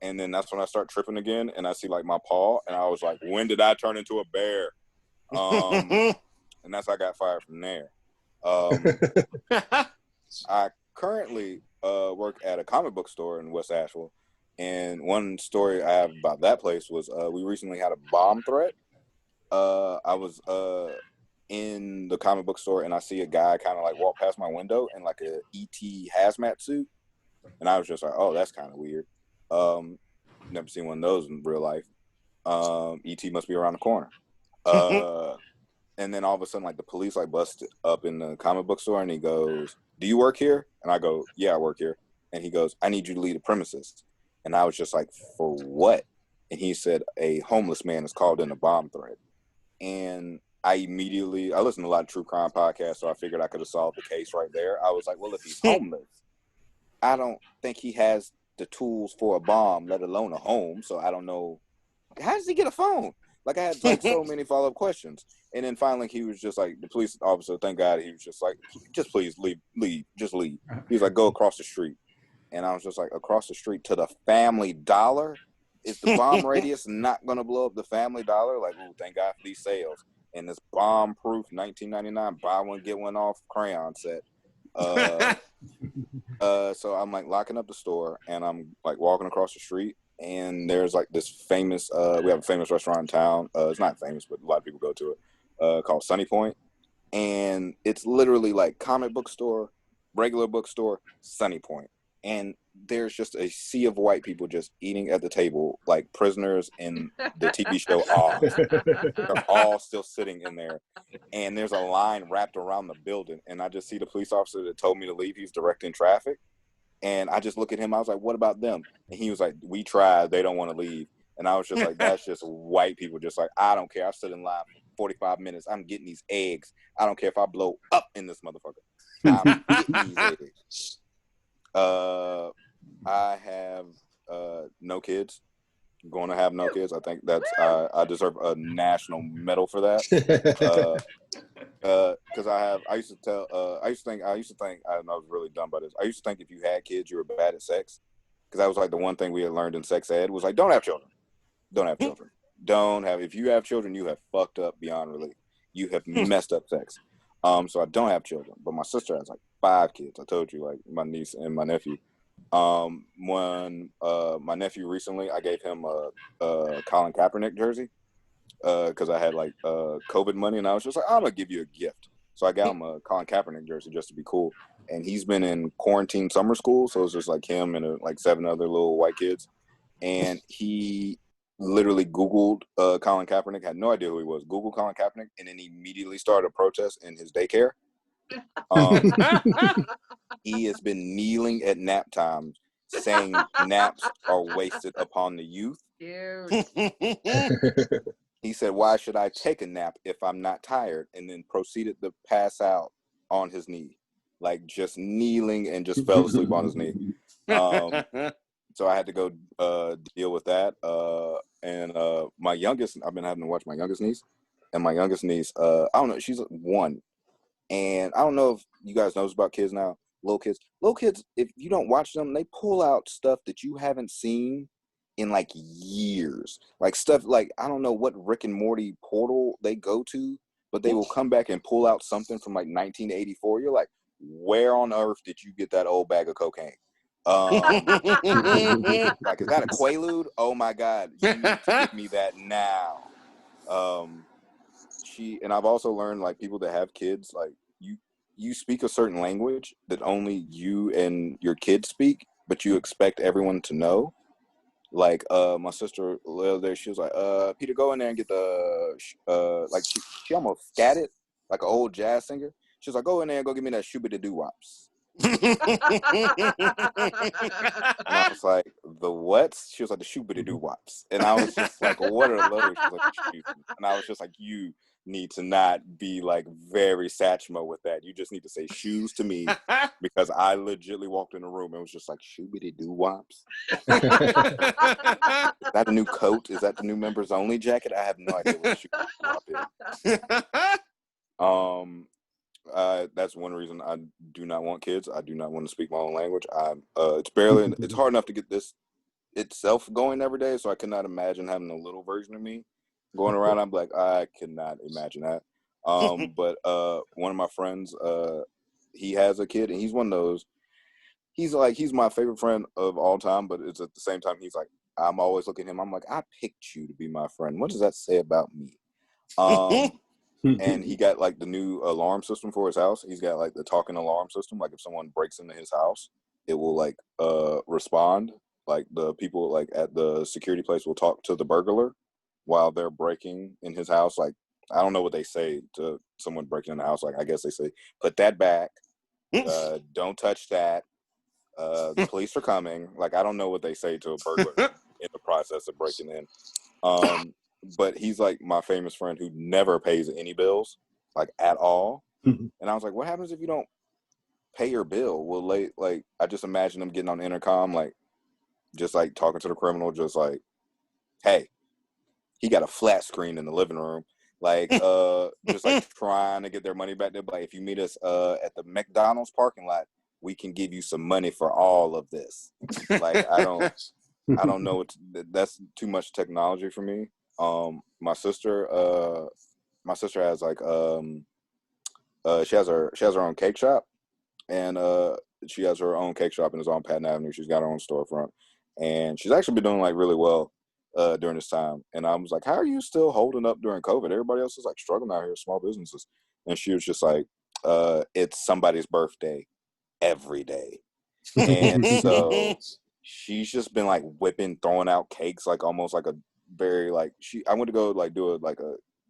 And then that's when I start tripping again, and I see like my paw, and I was like, when did I turn into a bear? And that's how I got fired from there. I currently work at a comic book store in West Asheville. And one story I have about that place was we recently had a bomb threat. I was in the comic book store, and I see a guy kind of like walk past my window in like a ET hazmat suit. And I was just like, oh, that's kind of weird. Never seen one of those in real life. ET must be around the corner. And then all of a sudden, like the police like busted up in the comic book store, and he goes, do you work here? And I go, yeah, I work here. And he goes, I need you to leave the premises. And I was just like, for what? And he said, a homeless man is called in a bomb threat. And I listened to a lot of true crime podcasts, so I figured I could have solved the case right there. I was like, well, if he's homeless, I don't think he has the tools for a bomb, let alone a home. So I don't know, how does he get a phone? Like, I had like so many follow-up questions. And then finally he was just like, the police officer, thank God, he was just like, just please leave, just leave. He was like, go across the street. And I was just like, across the street to the Family Dollar? is the bomb radius not gonna blow up the Family Dollar? Like, ooh, thank God for these sales and this bomb-proof 1999 buy one get one off crayon set. So I'm like locking up the store, and I'm like walking across the street, and there's like this famous. We have a famous restaurant in town. It's not famous, but a lot of people go to it. Called Sunny Point, and it's literally like comic book store, regular bookstore, Sunny Point. And there's just a sea of white people just eating at the table like prisoners in the TV show Oz. They're all still sitting in there. And there's a line wrapped around the building. And I just see the police officer that told me to leave. He's directing traffic. And I just look at him. I was like, what about them? And he was like, we tried. They don't want to leave. And I was just like, that's just white people just like, I don't care. I stood in line for 45 minutes. I'm getting these eggs. I don't care if I blow up in this motherfucker. I'm getting these eggs. I have no kids. I'm going to have no kids. I think that's I deserve a national medal for that. Because I used to think I was really dumb by this. I used to think if you had kids, you were bad at sex. Because that was like the one thing we had learned in sex ed was like, don't have children. Don't have children. If you have children, you have fucked up beyond relief. You have messed up sex. So I don't have children, but my sister has like 5 kids. I told you, like my niece and my nephew. When my nephew recently, I gave him a Colin Kaepernick jersey because I had like COVID money, and I was just like, I'm gonna give you a gift. So I got him a Colin Kaepernick jersey just to be cool. And he's been in quarantine summer school, so it's just like him and like 7 other little white kids. And he literally Googled Colin Kaepernick, had no idea who he was. Googled Colin Kaepernick, and then he immediately started a protest in his daycare. He has been kneeling at nap time saying naps are wasted upon the youth. Dude. He said, why should I take a nap if I'm not tired? And then proceeded to pass out on his knee, like just kneeling, and just fell asleep on his knee. So I had to go deal with that. And my youngest, I've been having to watch my youngest niece. And my youngest niece, I don't know, she's 1. And I don't know if you guys know about kids now, little kids, if you don't watch them, they pull out stuff that you haven't seen in like years. Like stuff like, I don't know what Rick and Morty portal they go to, but they will come back and pull out something from like 1984. You're like, where on earth did you get that old bag of cocaine? Like, is that a Quaalude? Oh my God, you need to give me that now. And I've also learned, like, people that have kids, like, you speak a certain language that only you and your kids speak, but you expect everyone to know. Like, my sister, the other day, she was like, Peter, go in there and get the, like, she almost scatted, like an old jazz singer. She was like, go in there and go get me that shooby-da-doo-wops. And I was like, the what? She was like, the shooby-da-doo-wops. And I was just like, what are those? She was like, and I was just like, you need to not be like very Satchmo with that. You just need to say shoes to me, because I legitimately walked in the room and was just like, shooby-da-doo-wops. Is that a new coat? Is that the new members only jacket? I have no idea what shooby-da-doo-wop is. That's one reason I do not want kids. I do not want to speak my own language. It's hard enough to get this itself going every day, so I could not imagine having a little version of me going around. I'm like, I could not imagine that. But one of my friends, he has a kid, and he's one of those. He's my favorite friend of all time, but it's at the same time, he's like, I'm always looking at him. I'm like, I picked you to be my friend. What does that say about me? And he got like the new alarm system for his house. He's got like the talking alarm system. Like if someone breaks into his house, it will like respond. Like the people like at the security place will talk to the burglar while they're breaking in his house. Like, I don't know what they say to someone breaking in the house. Like, I guess they say, put that back. Don't touch that. The police are coming. Like, I don't know what they say to a burglar in the process of breaking in. But he's like my famous friend who never pays any bills, like at all. And I was like, what happens if you don't pay your bill? Well, like I just imagine him getting on the intercom, like just like talking to the criminal, just like, hey, he got a flat screen in the living room, like just like trying to get their money back. They're like, if you meet us at the McDonald's parking lot, we can give you some money for all of this. Like, I don't. I don't know. That's too much technology for me. My sister has like she has her own cake shop, and she has her own cake shop and is on Patton Avenue. She's got her own storefront, and she's actually been doing like really well during this time. And I was like, how are you still holding up during COVID? Everybody else is like struggling out here, small businesses. And she was just like, it's somebody's birthday every day. And so she's just been like throwing out cakes, like almost like a very like I went to go like do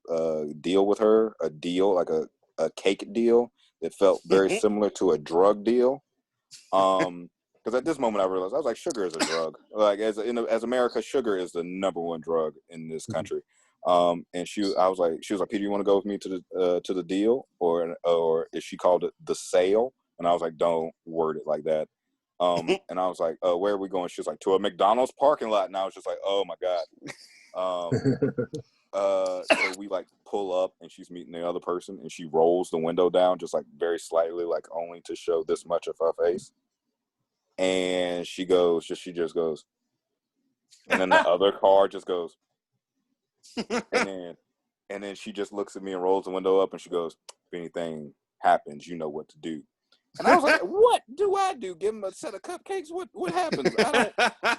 a deal with her, like a cake deal that felt very similar to a drug deal. Because at this moment I realized, I was like, sugar is a drug. Like as America, sugar is the #1 drug in this country. And she was like, Peter, you want to go with me to the deal, or is she called it the sale? And I was like, don't word it like that. And I was like, where are we going? She was like, to a McDonald's parking lot. And I was just like, oh my God. So we like pull up and she's meeting the other person and she rolls the window down just like very slightly, like only to show this much of her face. And she just goes, and then the other car just goes, and then she just looks at me and rolls the window up and she goes, if anything happens, you know what to do. And I was like, what do I do? Give him a set of cupcakes? What happens? I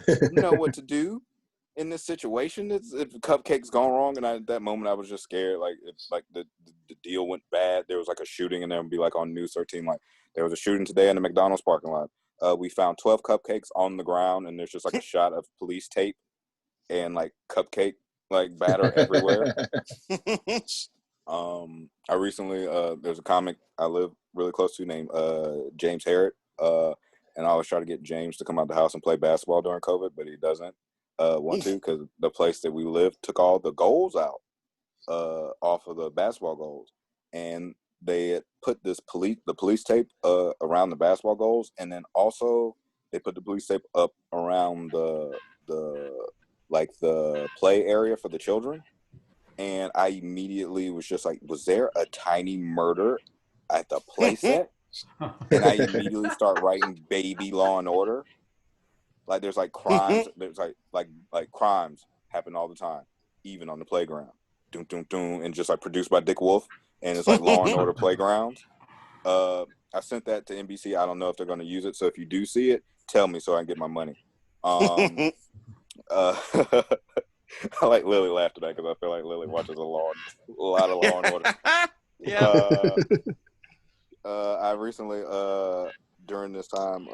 don't know what to do in this situation. If cupcakes gone wrong, and at that moment I was just scared. Like if like the deal went bad, there was like a shooting, and then it'd be like on News 13, like there was a shooting today in the McDonald's parking lot. We found 12 cupcakes on the ground, and there's just like a shot of police tape and like cupcake like batter everywhere. I recently there's a comic I live really close to named James Harrod, and I always try to get James to come out the house and play basketball during COVID, but he doesn't want to because the place that we live took all the goals out off of the basketball goals, and they had put the police tape around the basketball goals, and then also they put the police tape up around the play area for the children. And I immediately was just like, was there a tiny murder at the playset? And I immediately start writing baby Law and Order. Like there's like crimes, there's like crimes happen all the time, even on the playground. Doom, doom, doom, and just like produced by Dick Wolf. And it's like Law and Order Playgrounds. I sent that to NBC. I don't know if they're going to use it. So if you do see it, tell me so I can get my money. I like Lily laughed at that because I feel like Lily watches a lot of Law and Order. Yeah. I recently, during this time,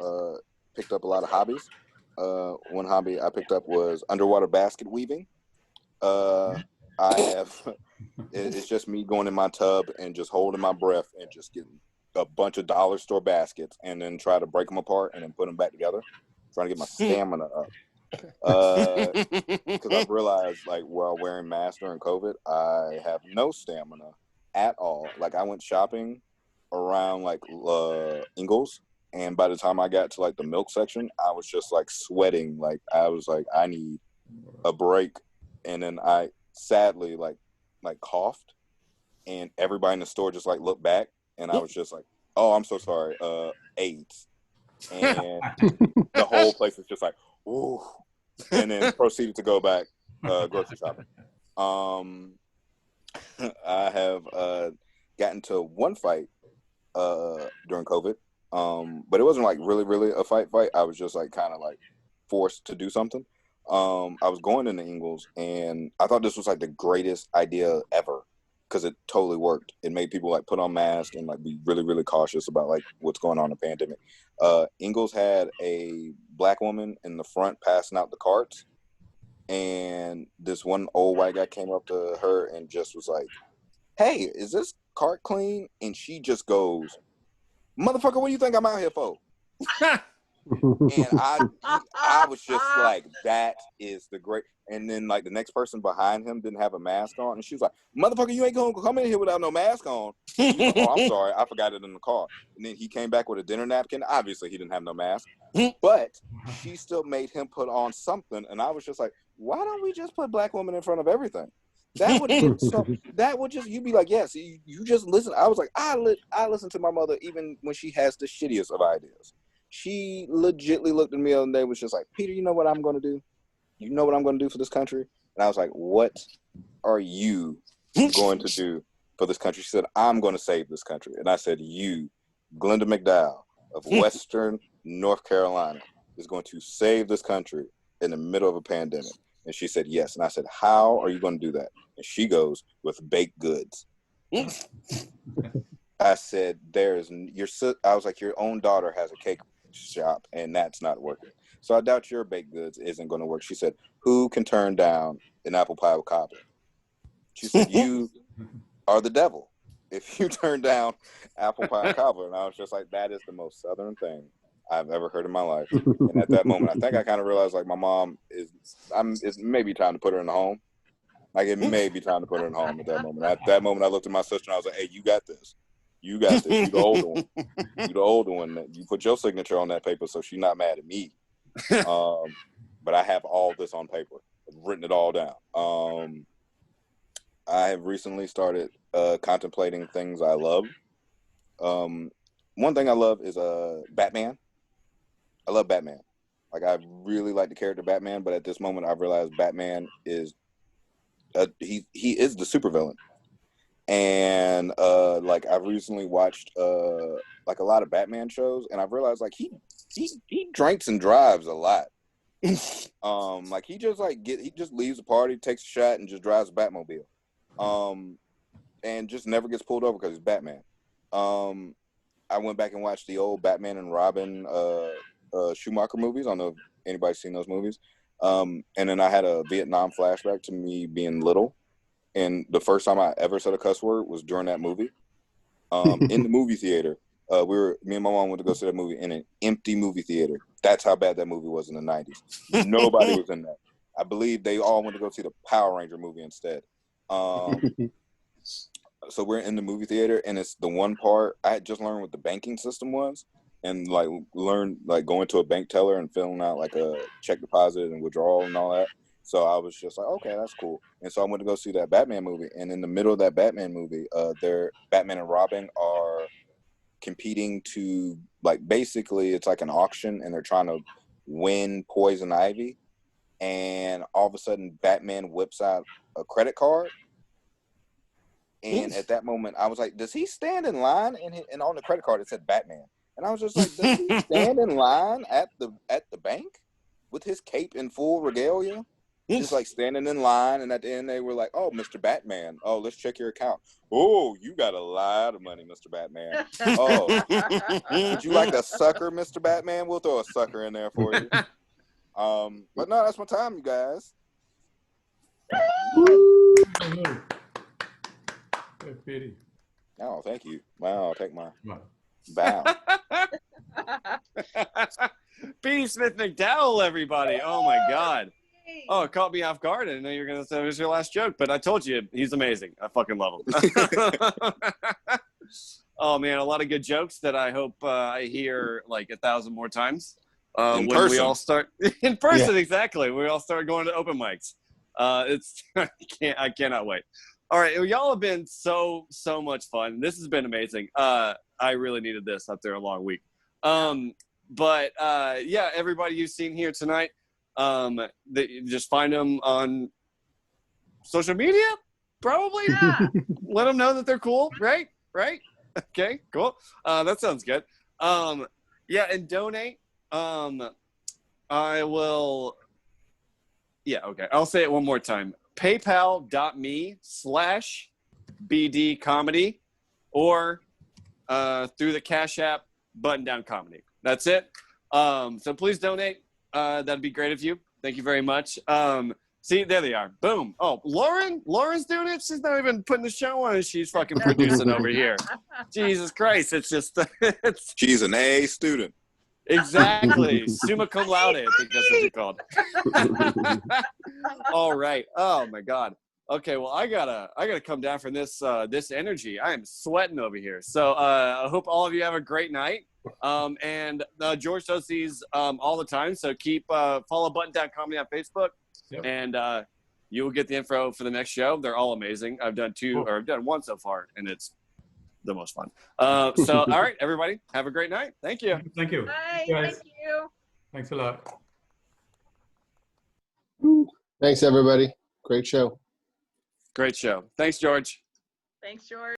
picked up a lot of hobbies. One hobby I picked up was underwater basket weaving. It's just me going in my tub and just holding my breath and just getting a bunch of dollar store baskets and then try to break them apart and then put them back together, trying to get my stamina up. Because I've realized, like, while wearing masks during COVID, I have no stamina at all. Like, I went shopping around like Ingles, and by the time I got to like the milk section, I was just like sweating. Like I was like, I need a break. And then I sadly like coughed, and everybody in the store just like looked back, and I was just like, oh, I'm so sorry, AIDS. And the whole place was just like, ooh, and then proceeded to go back grocery shopping. I have gotten to one fight during COVID, but it wasn't like really a fight. I was just like kind of like forced to do something. I was going into Ingles, and I thought this was like the greatest idea ever because it totally worked. It made people like put on masks and like be really cautious about like what's going on in the pandemic. Ingles had a black woman in the front passing out the carts, and this one old white guy came up to her and just was like, hey, is this cart clean? And she just goes, motherfucker, what do you think I'm out here for? And I was just like, that is the great. And then like the next person behind him didn't have a mask on, and she was like, motherfucker, you ain't gonna come in here without no mask on. Like, oh, I'm sorry, I forgot it in the car. And then he came back with a dinner napkin. Obviously he didn't have no mask, but she still made him put on something. And I was just like, why don't we just put black women in front of everything? That would get that would just, you'd be like, yes, you just listen. I was like, I listen to my mother even when she has the shittiest of ideas. She legitimately looked at me the other day and was just like, Peter, you know what I'm going to do? you know what I'm going to do for this country? And I was like, what are you going to do for this country? She said, I'm going to save this country. And I said, you, Glenda McDowell of Western North Carolina, is going to save this country in the middle of a pandemic. And she said, yes. And I said, how are you going to do that? And she goes, with baked goods. I said, I was like, your own daughter has a cake shop and that's not working. So I doubt your baked goods isn't going to work. She said, who can turn down an apple pie with cobbler? She said, you are the devil if you turn down apple pie and cobbler. And I was just like, that is the most Southern thing I've ever heard in my life. And at that moment, I think I kind of realized like my mom it's maybe time to put her in the home. Like it may be time to put her in the home at that moment. At that moment, I looked at my sister and I was like, hey, you got this. You got this. You the older one. You the older one. You put your signature on that paper so she's not mad at me. But I have all this on paper. I've written it all down. I have recently started contemplating things I love. One thing I love is Batman. I love Batman. Like I really like the character Batman, but at this moment I've realized Batman is he is the supervillain. And like I've recently watched like a lot of Batman shows, and I've realized like he drinks and drives a lot. Like he just leaves a party, takes a shot, and just drives a Batmobile. And just never gets pulled over because he's Batman. I went back and watched the old Batman and Robin Schumacher movies. I don't know if anybody's seen those movies. And then I had a Vietnam flashback to me being little. And the first time I ever said a cuss word was during that movie. In the movie theater. Me and my mom went to go see that movie in an empty movie theater. That's how bad that movie was in the 90s. Nobody was in that. I believe they all went to go see the Power Ranger movie instead. So we're in the movie theater, and it's the one part I had just learned what the banking system was, and like learned like going to a bank teller and filling out like a check deposit and withdrawal and all that. So I was just like, okay, that's cool. And so I went to go see that Batman movie, and in the middle of that Batman movie, Batman and Robin are competing to like basically it's like an auction, and they're trying to win Poison Ivy. And all of a sudden, Batman whips out a credit card. And at that moment, I was like, does he stand in line? And on the credit card, it said Batman. And I was just like, does he stand in line at the bank with his cape in full regalia? Just like standing in line. And at the end, they were like, oh, Mr. Batman. Oh, let's check your account. Oh, you got a lot of money, Mr. Batman. Oh, would you like a sucker, Mr. Batman? We'll throw a sucker in there for you. But no, that's my time, you guys. Hey, Petey. Oh, thank you. Wow, I'll take my bow. Petey Smith Mcdowell, everybody. Oh my God. Oh, it caught me off guard. I didn't know you were going to say it was your last joke, but I told you he's amazing. I fucking love him. Oh man, a lot of good jokes that I hope I hear like 1,000 more times. In when person. we all start in person, Yeah. Exactly. We all start going to open mics. I cannot wait. All right, y'all have been so much fun. This has been amazing. I really needed this after a long week. But yeah, everybody you've seen here tonight, just find them on social media, probably. Yeah. Let them know that they're cool, right? Okay, cool. That sounds good. Yeah, and donate. I will. Yeah, okay. I'll say it one more time. PayPal.me/BD Comedy or through the Cash App Button Down Comedy. That's it. So please donate. That'd be great of you. Thank you very much. See, there they are. Boom. Oh, Lauren's doing it. She's not even putting the show on. She's fucking producing over here. Jesus Christ. It's just, She's an A student. Exactly. Summa cum laude, I think that's what you're called. All right. Oh my God. Okay, well I gotta come down from this energy. I am sweating over here. So I hope all of you have a great night. And George does these all the time. So keep follow Button Down Comedy on Facebook. Yep. And you will get the info for the next show. They're all amazing. I've done one so far, and it's the most fun. So, all right, everybody, have a great night. Thank you. Thank you. Bye. Guys. Thank you. Thanks a lot. Thanks, everybody. Great show. Great show. Thanks, George. Thanks, George.